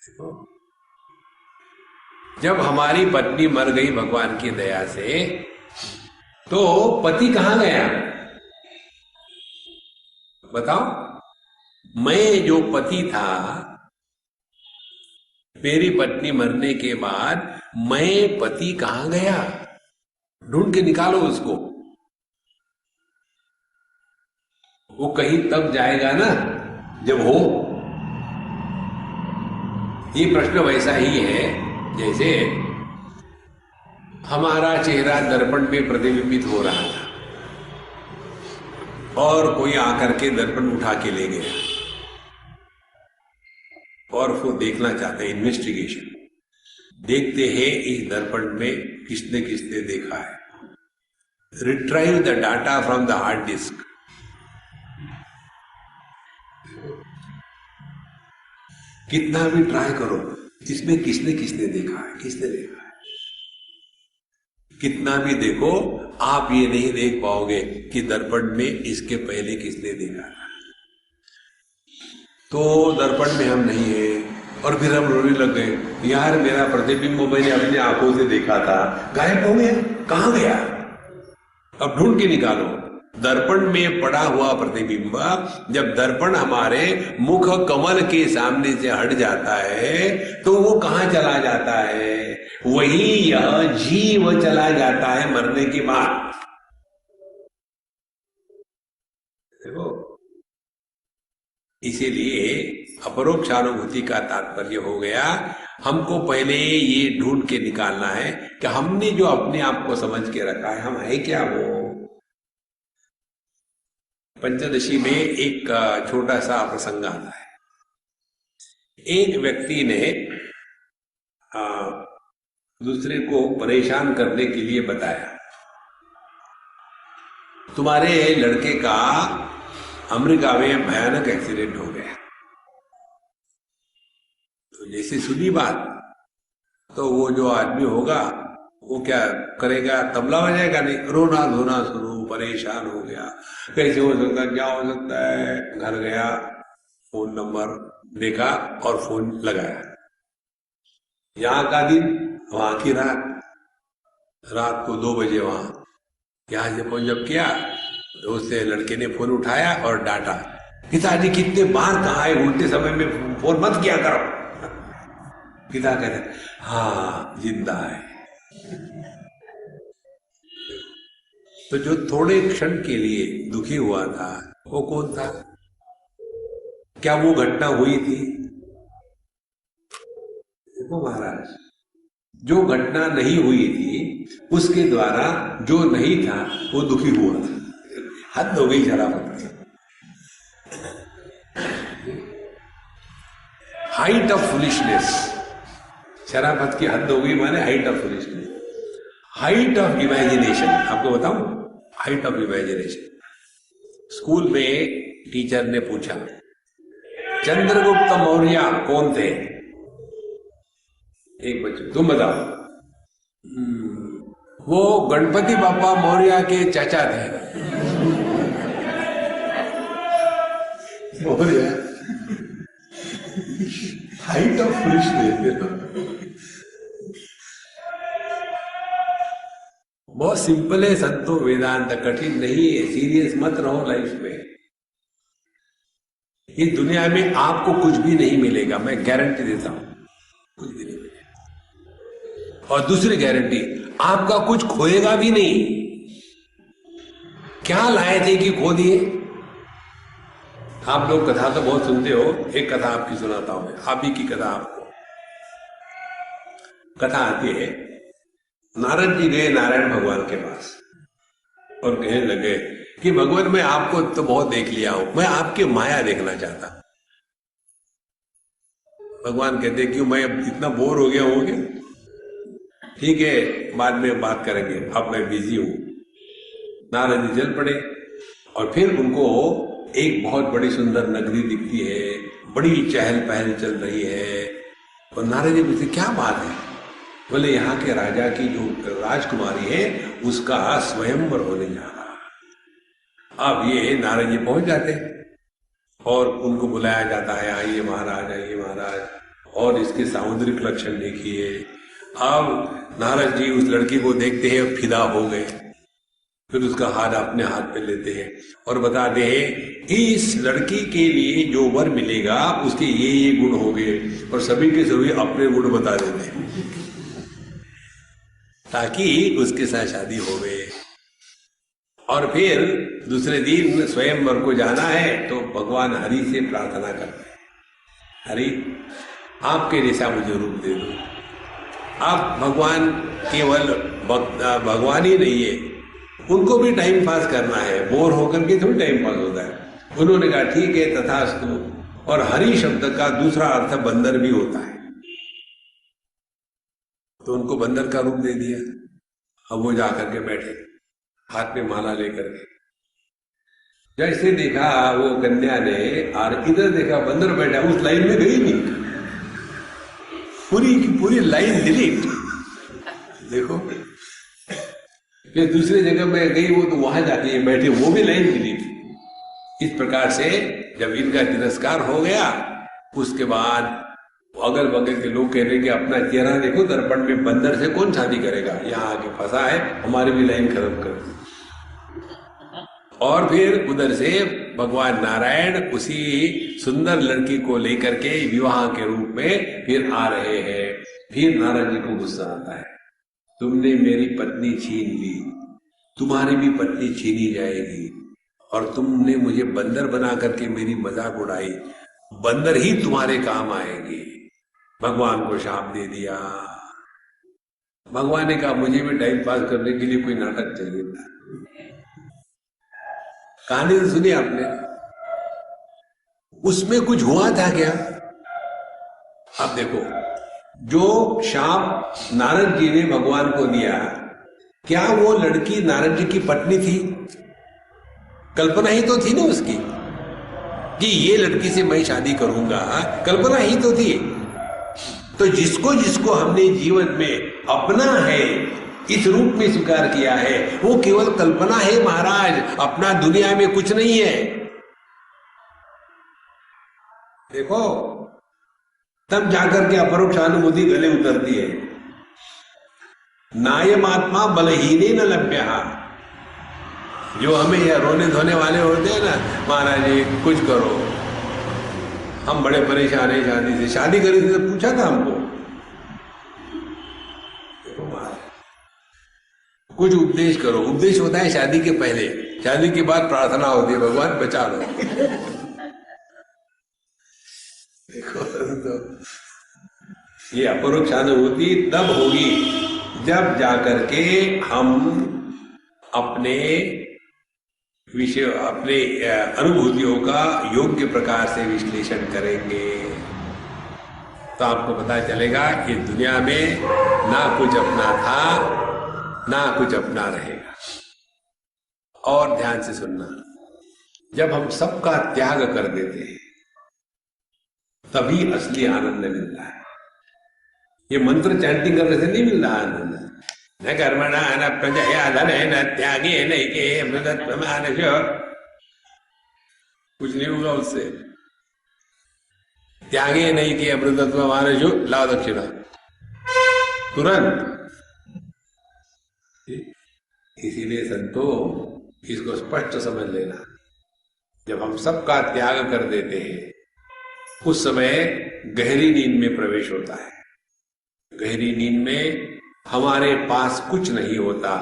देखो, जब हमारी पत्नी मर गई भगवान की दया से, तो पति कहां गया? बताओ। मैं जो पति था, मेरी पत्नी मरने के बाद मैं पति कहां गया? ढूंढ के निकालो उसको। वो कहीं तब जाएगा ना जब हो। ये प्रश्न वैसा ही है जैसे हमारा चेहरा दर्पण में प्रतिबिंबित हो रहा था और कोई आकर के दर्पण उठा के ले गया और वो देखना चाहते हैं, इन्वेस्टिगेशन। देखते हैं इस दर्पण में किसने किसने देखा है। Retrieve the data from the hard disk. कितना भी ट्राई करो, इसमें किसने किसने देखा है, किसने देखा है। कितना भी देखो, आप ये नहीं देख पाओगे कि दर्पण में इसके पहले किसने देखा। तो दर्पण में हम नहीं है और फिर हम रोने लग गए, यार मेरा प्रतिबिंब मैंने अपनी आंखों से देखा था, गायब हो गया, कहां गया? अब ढूंढ के निकालो। दर्पण में पड़ा हुआ प्रतिबिंब जब दर्पण हमारे मुख कमल के सामने से हट जाता है तो वो कहां चला जाता है? वही यह जीव चला जाता है मरने के बाद। देखो, इसीलिए अपरोक्षानुभूति का तात्पर्य हो गया, हमको पहले ये ढूंढ के निकालना है कि हमने जो अपने आप को समझ के रखा है, हम है क्या वो। पंचदशी में एक छोटा सा प्रसंग आता है। एक व्यक्ति ने दूसरे को परेशान करने के लिए बताया, तुम्हारे लड़के का अमेरिका में भयानक एक्सीडेंट हो गया। तो जैसे सुनी बात, तो वो जो आदमी होगा वो क्या करेगा? तबला बजाएगा? नहीं, रोना धोना शुरू, परेशान हो गया। कैसे हो सकता है, क्या हो सकता है? घर गया, फोन नंबर देखा और फोन लगाया। यहाँ का दिन, वहां की रात। रात को 2 बजे वहां यहां से फोन जब किया तो उससे लड़के ने फोन उठाया और डांटा, पिताजी कितने बार कहा है उल्टे समय में फोन मत किया करो। पिता कहते, हाँ जिंदा है। तो जो थोड़े क्षण के लिए दुखी हुआ था वो कौन था? क्या वो घटना हुई थी? देखो महाराज, जो घटना नहीं हुई थी उसके द्वारा जो नहीं था वो दुखी हुआ था। हद हो गई शराफत। हाइट ऑफ फुलिशनेस, शराफत की हद हो गई माने height of foolishness, height of imagination. आपको बताऊं, हाइट ऑफ इमेजिनेशन। स्कूल में टीचर ने पूछा चंद्रगुप्त मौर्य कौन थे? एक बच्चे, तुम बताओ। वो गणपति बापा मौर्य के चाचा थे। Maurya, height of foolishness. बहुत सिंपल है संतो वेदांत, कठिन नहीं है। सीरियस मत रहो लाइफ में। इस दुनिया में आपको कुछ भी नहीं मिलेगा, मैं गारंटी देता हूं, कुछ भी नहीं मिलेगा। और दूसरी गारंटी, आपका कुछ खोएगा भी नहीं। क्या लाए थे कि खो दिए? आप लोग कथा तो बहुत सुनते हो, एक कथा आपकी सुनाता हूं मैं, आप ही की कथा। आपको कथा आती है, नारद जी गए नारायण भगवान के पास और कहने लगे कि भगवान मैं आपको तो बहुत देख लिया हूं, मैं आपकी माया देखना चाहता। भगवान कहते क्यों, मैं इतना बोर हो गया हूं क्या? ठीक है, बाद में बात करेंगे, अब मैं बिजी हूं। नारद जी चल पड़े और फिर उनको एक बहुत बड़ी सुंदर नगरी दिखती है, बड़ी चहल पहल चल रही है। और नारद जी पूछते क्या बात है? बोले यहाँ के राजा की जो राजकुमारी है उसका स्वयंवर होने जा रहा। अब ये नारद जी पहुंच जाते और उनको बुलाया जाता है, आइए महाराज, आइए महाराज, और इसके सामुद्रिक लक्षण देखिए। अब नारद जी उस लड़की को देखते हैं, फिदा हो गए। फिर उसका हाथ अपने हाथ पे लेते हैं और बताते हैं इस लड़की के लिए जो वर मिलेगा उसके ये गुण होंगे, और सभी के सभी अपने गुण बता देते हैं ताकि उसके साथ शादी हो गए। और फिर दूसरे दिन स्वयंवर को जाना है तो भगवान हरि से प्रार्थना करते हैं, हरि आपके जैसा मुझे रूप दे दो। अब भगवान केवल भगवान ही नहीं है, उनको भी टाइम पास करना है, बोर होकर के थोड़ी टाइम पास होता है। उन्होंने कहा ठीक है तथास्तु। और हरि शब्द का दूसरा अर्थ बंदर भी होता है, तो उनको बंदर का रूप दे दिया। अब वो जाकर के बैठे हाथ में माला लेकर के, जैसे देखा वो कन्या ने और इधर देखा बंदर बैठा, उस लाइन में गई नहीं, पूरी की पूरी लाइन डिलीट। देखो फिर दूसरी जगह में गई वो, तो वहां जाके बैठे, वो भी लाइन डिलीट। इस प्रकार से जब इनका तिरस्कार हो गया, उसके बाद अगल बगल के लोग कह रहे कि अपना चेहरा देखो दर्पण में, बंदर से कौन शादी करेगा, यहाँ आके फंसा है, हमारी भी लाइन खत्म कर दी। और फिर उधर से भगवान नारायण उसी सुंदर लड़की को लेकर के विवाह के रूप में फिर आ रहे हैं। फिर नारद जी को गुस्सा आता है, तुमने मेरी पत्नी छीन ली, तुम्हारी भी पत्नी छीनी जाएगी, और तुमने मुझे बंदर बना करके मेरी मजाक उड़ाई, बंदर ही तुम्हारे काम आएंगे। भगवान को शाप दे दिया। भगवान ने कहा मुझे भी टाइम पास करने के लिए कोई नाटक चाहिए था। कहानी तो सुनी आपने, उसमें कुछ हुआ था क्या? अब देखो, जो शाप नारद जी ने भगवान को दिया, क्या वो लड़की नारद जी की पत्नी थी? कल्पना ही तो थी ना उसकी कि ये लड़की से मैं शादी करूंगा, कल्पना ही तो थी। तो जिसको जिसको हमने जीवन में अपना है, इस रूप में स्वीकार किया है, वो केवल कल्पना है महाराज, अपना दुनिया में कुछ नहीं है। देखो तब जाकर के अपरोक्ष अनुभूति गले उतरती है। नायम आत्मा बलहीने न लभ्या। जो हमें यह रोने धोने वाले होते हैं ना, महाराज जी कुछ करो, हम बड़े परेशान हैं शादी से, शादी करी थी तो पूछा था हमको, कुछ उपदेश करो। उपदेश होता है शादी के पहले, शादी के बाद प्रार्थना होती है, भगवान बचा लो। देखो तो ये अपरोक्ष अनुभूति तब होगी जब जाकर के हम अपने विषय, अपने अनुभूतियों का योग्य प्रकार से विश्लेषण करेंगे। तो आपको पता चलेगा कि दुनिया में ना कुछ अपना था ना कुछ अपना रहेगा। और ध्यान से सुनना, जब हम सबका त्याग कर देते हैं तभी असली आनंद मिलता है। ये मंत्र चैंटिंग करने से नहीं मिल रहा आनंद। न कर्मणा न प्रजया धनेन त्यागे नैके अमृतत्वमानशो, कुछ नहीं होगा उससे। त्यागे नैके अमृतत्वमानशो, लाओ दक्षिणा तुरंत। इसीलिए संतो इसको स्पष्ट समझ लेना, जब हम सबका त्याग कर देते हैं उस समय गहरी नींद में प्रवेश होता है। गहरी नींद में हमारे पास कुछ नहीं होता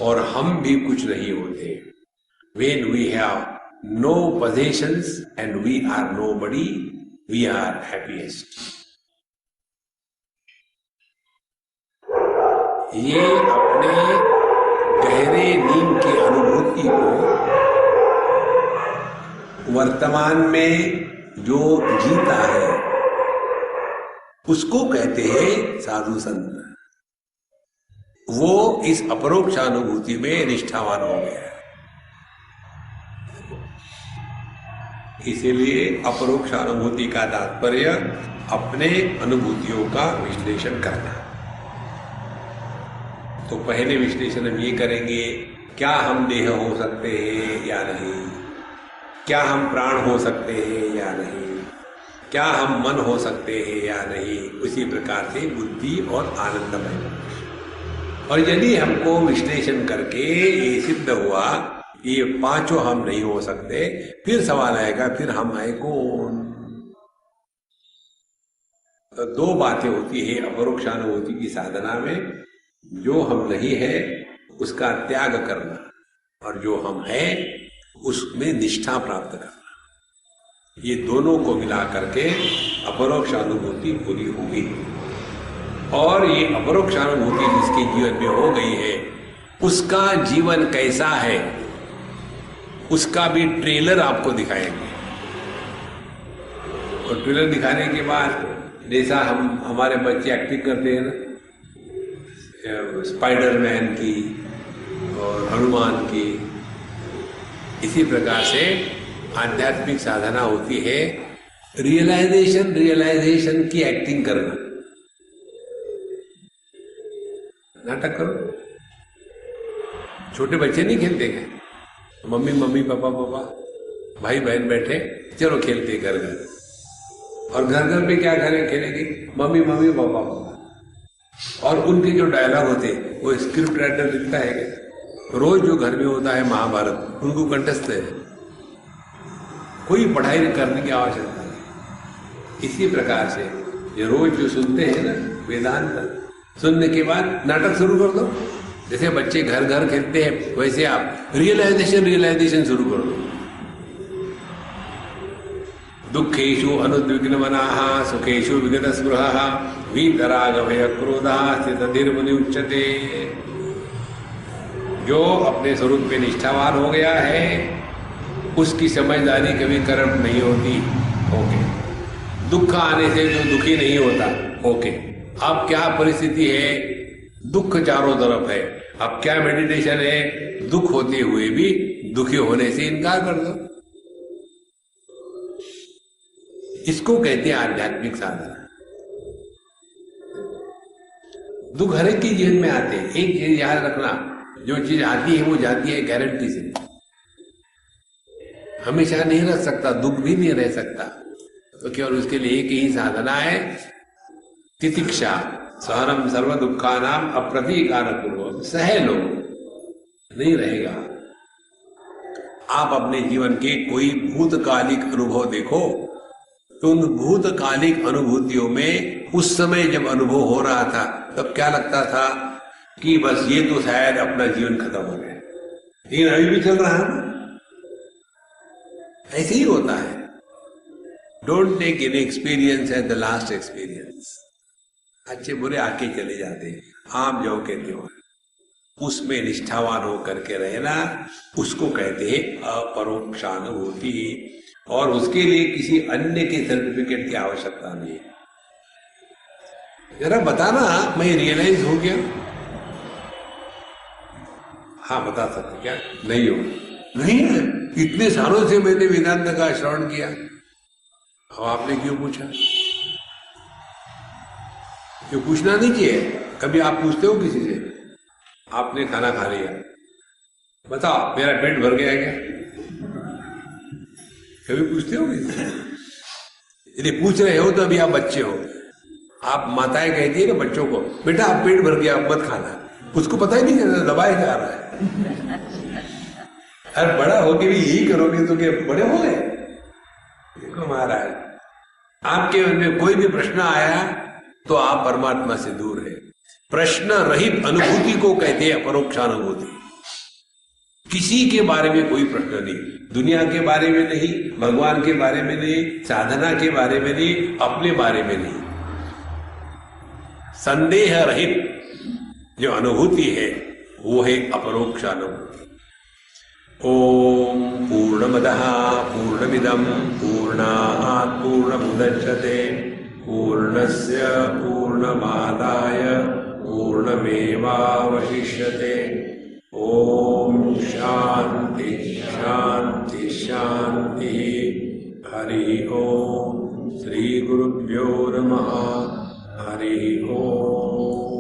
और हम भी कुछ नहीं होते। When we have no possessions and we are nobody, we are happiest. ये अपने गहरे नींद की अनुभूति को वर्तमान में जो जीता है उसको कहते हैं साधु संत। वो इस अपरोक्षानुभूति में निष्ठावान हो गया है। इसीलिए अपरोक्षानुभूति का तात्पर्य अपने अनुभूतियों का विश्लेषण करना। तो पहले विश्लेषण हम ये करेंगे, क्या हम देह हो सकते हैं या नहीं, क्या हम प्राण हो सकते हैं या नहीं, क्या हम मन हो सकते हैं या नहीं। उसी प्रकार से बुद्धि और आनंदमय। और यदि हमको विश्लेषण करके ये सिद्ध हुआ ये पांचों हम नहीं हो सकते, फिर सवाल आएगा फिर हम है कौन। तो दो बातें होती है अपरोक्षानुभूति की साधना में, जो हम नहीं है उसका त्याग करना और जो हम है उसमें निष्ठा प्राप्त करना। ये दोनों को मिला करके अपरोक्षानुभूति पूरी होगी। और ये अपरोक्षानुभूति जिसके जीवन में हो गई है उसका जीवन कैसा है उसका भी ट्रेलर आपको दिखाएंगे। और ट्रेलर दिखाने के बाद जैसा हमारे बच्चे एक्टिंग करते हैं ना, स्पाइडरमैन की और हनुमान की, इसी प्रकार से आध्यात्मिक साधना होती है रियलाइजेशन की एक्टिंग करना। नाटक करो। छोटे बच्चे नहीं खेलते हैं, मम्मी पापा भाई बहन बैठे, चलो खेलते घर घर। और घर पे क्या करें, खेलेंगे मम्मी पापा। और उनके जो डायलॉग होते वो स्क्रिप्ट राइटर लिखता है क्या? रोज जो घर में होता है महाभारत उनको कंठस्थ है, कोई पढ़ाई करने की आवश्यकता नहीं। इसी प्रकार से ये रोज जो सुनते हैं ना वेदांत, सुनने के बाद नाटक शुरू कर दो। जैसे बच्चे घर घर खेलते हैं वैसे आप रियलाइजेशन शुरू कर दो। दुखेषु अनुद्विग्नमनाः सुखेषु विगतस्पृहः वीतरागभय क्रोधः स्थितधीर्मुनि उच्यते। जो अपने स्वरूप में निष्ठावान हो गया है उसकी समझदारी कभी करप्ट नहीं होती। ओके। दुख आने से जो दुखी नहीं होता। ओके। अब क्या परिस्थिति है, दुख चारों तरफ है, अब क्या मेडिटेशन है, दुख होते हुए भी दुखी होने से इनकार कर दो। इसको कहते हैं आध्यात्मिक साधना। दुख हर एक की जीवन में आते हैं। एक चीज याद रखना, जो चीज आती है वो जाती है गारंटी से। हमेशा नहीं रह सकता, दुख भी नहीं रह सकता। तो केवल उसके लिए एक ही साधना है, तितिक्षा। सहनम सर्व दुखानाम अप्रतीकार पूर्वक। सह लो, नहीं रहेगा। आप अपने जीवन के कोई भूतकालिक अनुभव देखो, तो उन भूतकालिक अनुभूतियों में उस समय जब अनुभव हो रहा था तब क्या लगता था कि बस ये तो शायद अपना जीवन खत्म हो गया, लेकिन अभी भी चल रहा है ना। ऐसे ही होता है। Don't take any experience as the last experience. अच्छे बुरे आके चले जाते हैं, आप जो कहते हो उसमें निष्ठावान होकर के रहना, उसको कहते हैं अपरोक्षानुभूति। और उसके लिए किसी अन्य के सर्टिफिकेट की आवश्यकता नहीं है। जरा बताना, मैं रियलाइज हो गया। हाँ बता सकते क्या? नहीं हो? नहीं है। इतने सालों से मैंने वेदांत का श्रवण किया, अब आपने क्यों पूछा? क्यों पूछना नहीं चाहिए? कभी आप पूछते हो किसी से? आपने खाना खा लिया, बताओ मेरा पेट भर गया क्या? कभी पूछते हो किसी से? यदि पूछ रहे हो तो अभी आप बच्चे हो। आप माताएं कहती है ना बच्चों को, बेटा आप पेट भर गया, मत खाना। उसको पता ही नहीं चलता, दबाया जा रहा है। अरे बड़ा होके भी यही करोगे तो क्या बड़े हो गए? देखो महाराज, आपके मन में कोई भी प्रश्न आया तो आप परमात्मा से दूर है। प्रश्न रहित अनुभूति को कहते हैं अपरोक्षानुभूति। किसी के बारे में कोई प्रश्न नहीं, दुनिया के बारे में नहीं, भगवान के बारे में नहीं, साधना के बारे में नहीं, अपने बारे में नहीं। संदेह रहित जो अनुभूति है वो है अपरोक्षानुभूति। ओम पूर्णमदः पूर्णमिदं पूर्णात् पूर्णमुदच्यते पूर्णस्य पूर्णमादाय पूर्णमेवावशिष्यते। ओम शांति शांति शांति। हरि ओम। श्री गुरुभ्यो नमः। हरि ओम।